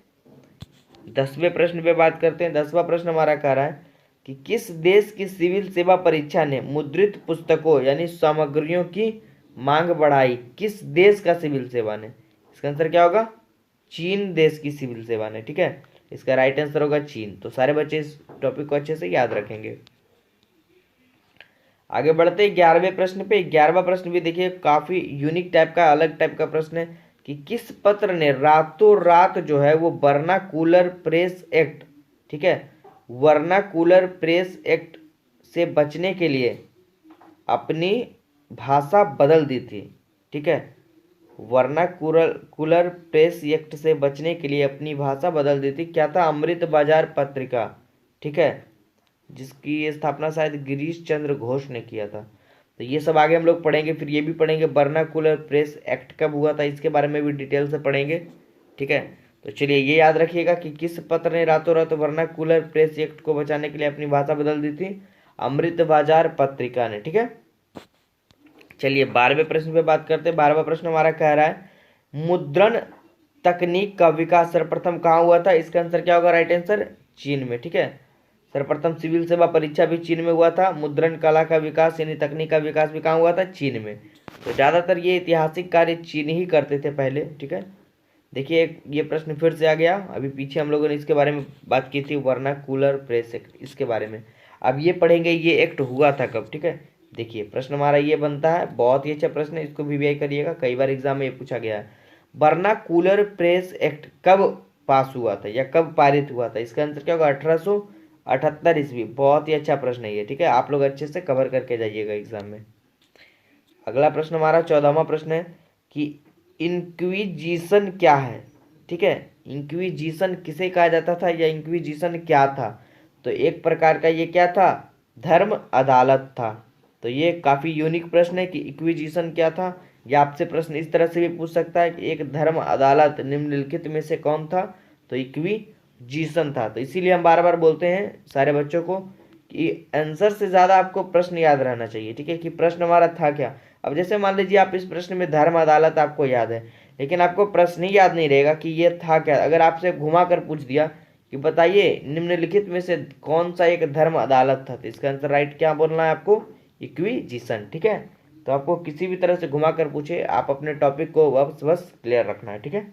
10वें प्रश्न पे बात करते हैं। 10वां प्रश्न हमारा कह रहा है कि किस देश की सिविल सेवा परीक्षा ने मुद्रित पुस्तकों यानी सामग्रियों की मांग बढ़ाई। किस देश का सिविल सेवा ने, इसका आंसर क्या होगा, चीन देश की सिविल सेवा ने, ठीक है। इसका राइट आंसर होगा चीन। तो सारे बच्चे इस टॉपिक को अच्छे से याद रखेंगे। आगे बढ़ते 11वें प्रश्न पे। 11वां प्रश्न भी देखिए काफी यूनिक टाइप का, अलग टाइप का प्रश्न है कि किस पत्र ने रातों रात जो है वो वर्नाकुलर प्रेस एक्ट, ठीक है, वर्नाकुलर प्रेस एक्ट से बचने के लिए अपनी भाषा बदल दी थी, ठीक है। वर्नाकुलर प्रेस एक्ट से बचने के लिए अपनी भाषा बदल दी थी, क्या था, अमृत बाजार पत्रिका, ठीक है, जिसकी स्थापना शायद गिरीश चंद्र घोष ने किया था। तो ये सब आगे हम लोग पढ़ेंगे। फिर ये भी पढ़ेंगे वर्नाकुलर प्रेस एक्ट कब हुआ था, इसके बारे में भी डिटेल से पढ़ेंगे, ठीक है। तो चलिए ये याद रखिएगा कि किस पत्र ने रातों रात वर्नाकुलर प्रेस एक्ट को बचाने के लिए अपनी भाषा बदल दी थी, अमृत बाजार पत्रिका ने, ठीक है। चलिए 12वें प्रश्न पे बात करते हैं। 12वां प्रश्न हमारा कह रहा है मुद्रण तकनीक का विकास सर्वप्रथम कहाँ हुआ था। इसका आंसर क्या होगा, राइट आंसर चीन में, ठीक है। सर्वप्रथम सिविल सेवा परीक्षा भी चीन में हुआ था। मुद्रण कला का विकास यानी तकनीक का विकास भी कहाँ हुआ था, चीन में। तो ज्यादातर ये ऐतिहासिक कार्य चीन ही करते थे पहले, ठीक है। देखिए ये प्रश्न फिर से आ गया, अभी पीछे हम लोगों ने इसके बारे में बात की थी, वर्नाकुलर प्रेस एक्ट, इसके बारे में। अब ये पढ़ेंगे ये एक्ट हुआ था कब, ठीक है। देखिए प्रश्न हमारा ये बनता है, बहुत ही अच्छा प्रश्न है, इसको वीवीआई करिएगा, कई बार एग्जाम में ये पूछा गया है। वर्नाकुलर प्रेस एक्ट कब पास हुआ था या कब पारित हुआ था। इसका आंसर क्या होगा, 1878 ईस्वी। बहुत ही अच्छा प्रश्न है ये, ठीक है, आप लोग अच्छे से कवर करके जाइएगा एग्जाम में। अगला प्रश्न हमारा 14वां प्रश्न है कि इंक्विजिशन क्या है, ठीक है। इंक्विजिशन किसे कहा जाता था या इंक्विजिशन क्या था। तो एक प्रकार का ये क्या था, धर्म अदालत था। तो ये काफी यूनिक प्रश्न है कि इंक्विजिशन क्या था। या आपसे प्रश्न इस तरह से भी पूछ सकता है कि एक धर्म अदालत निम्नलिखित में से कौन था, तो इंक्विजिशन था। तो इसीलिए हम बार बार बोलते हैं सारे बच्चों को कि आंसर से ज्यादा आपको प्रश्न याद रहना चाहिए, ठीक है, कि प्रश्न हमारा था क्या। अब जैसे मान लीजिए आप इस प्रश्न में धर्म अदालत आपको याद है, लेकिन आपको प्रश्न ही याद नहीं रहेगा कि ये था क्या। अगर आपसे घुमा कर पूछ दिया कि बताइए निम्नलिखित में से कौन सा एक धर्म अदालत था, तो इसका आंसर राइट क्या बोलना है आपको, इक्विजिशन, ठीक है। तो आपको किसी भी तरह से घुमा कर पूछे, आप अपने टॉपिक को बस क्लियर रखना है, ठीक है।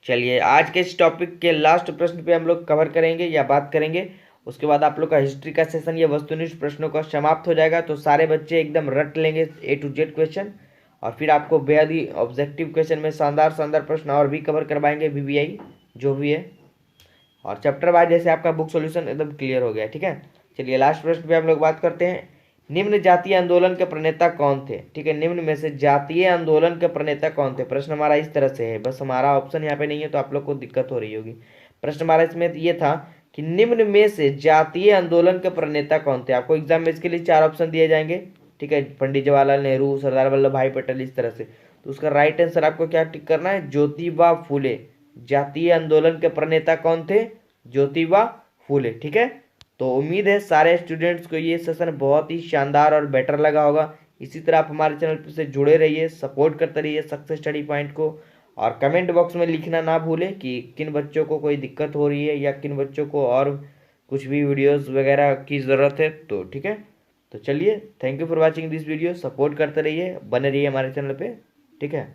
चलिए आज के इस टॉपिक के लास्ट प्रश्न पे हम लोग कवर करेंगे या बात करेंगे, उसके बाद आप लोग का हिस्ट्री का सेशन या वस्तुनिष्ठ प्रश्नों का समाप्त हो जाएगा। तो सारे बच्चे एकदम रट लेंगे A to Z क्वेश्चन, और फिर आपको बेहद ही ऑब्जेक्टिव क्वेश्चन में शानदार शानदार प्रश्न और भी कवर करवाएंगे वीवीआई जो भी है, और चैप्टर वाइज जैसे आपका बुक सॉल्यूशन एकदम क्लियर हो गया, ठीक है। चलिए लास्ट प्रश्न पे हम लोग बात करते हैं, निम्न जातीय आंदोलन के प्रणेता कौन थे, ठीक है। निम्न में से जातीय आंदोलन के प्रणेता कौन थे। प्रश्न हमारा इस तरह से है, बस हमारा ऑप्शन यहाँ पे नहीं है तो आप लोग को दिक्कत हो रही होगी। प्रश्न हमारा इसमें ये था कि निम्न में से जातीय आंदोलन के प्रणेता कौन थे। आपको एग्जाम में इसके लिए 4 ऑप्शन दिए जाएंगे, ठीक है, पंडित जवाहरलाल नेहरू, सरदार वल्लभ भाई पटेल, इस तरह से। तो उसका राइट आंसर आपको क्या टिक करना है, ज्योतिबा फूले। जातीय आंदोलन के प्रणेता कौन थे, ज्योतिबा फूले, ठीक है। तो उम्मीद है सारे स्टूडेंट्स को ये सेशन बहुत ही शानदार और बेटर लगा होगा। इसी तरह आप हमारे चैनल से जुड़े रहिए, सपोर्ट करते रहिए सक्सेस स्टडी पॉइंट को, और कमेंट बॉक्स में लिखना ना भूलें कि किन बच्चों को कोई दिक्कत हो रही है या किन बच्चों को और कुछ भी वीडियोस वगैरह की ज़रूरत है, तो ठीक है। तो चलिए, thank you for watching this video, support करते रहिए, बने रहिए हमारे चैनल पे, ठीक है।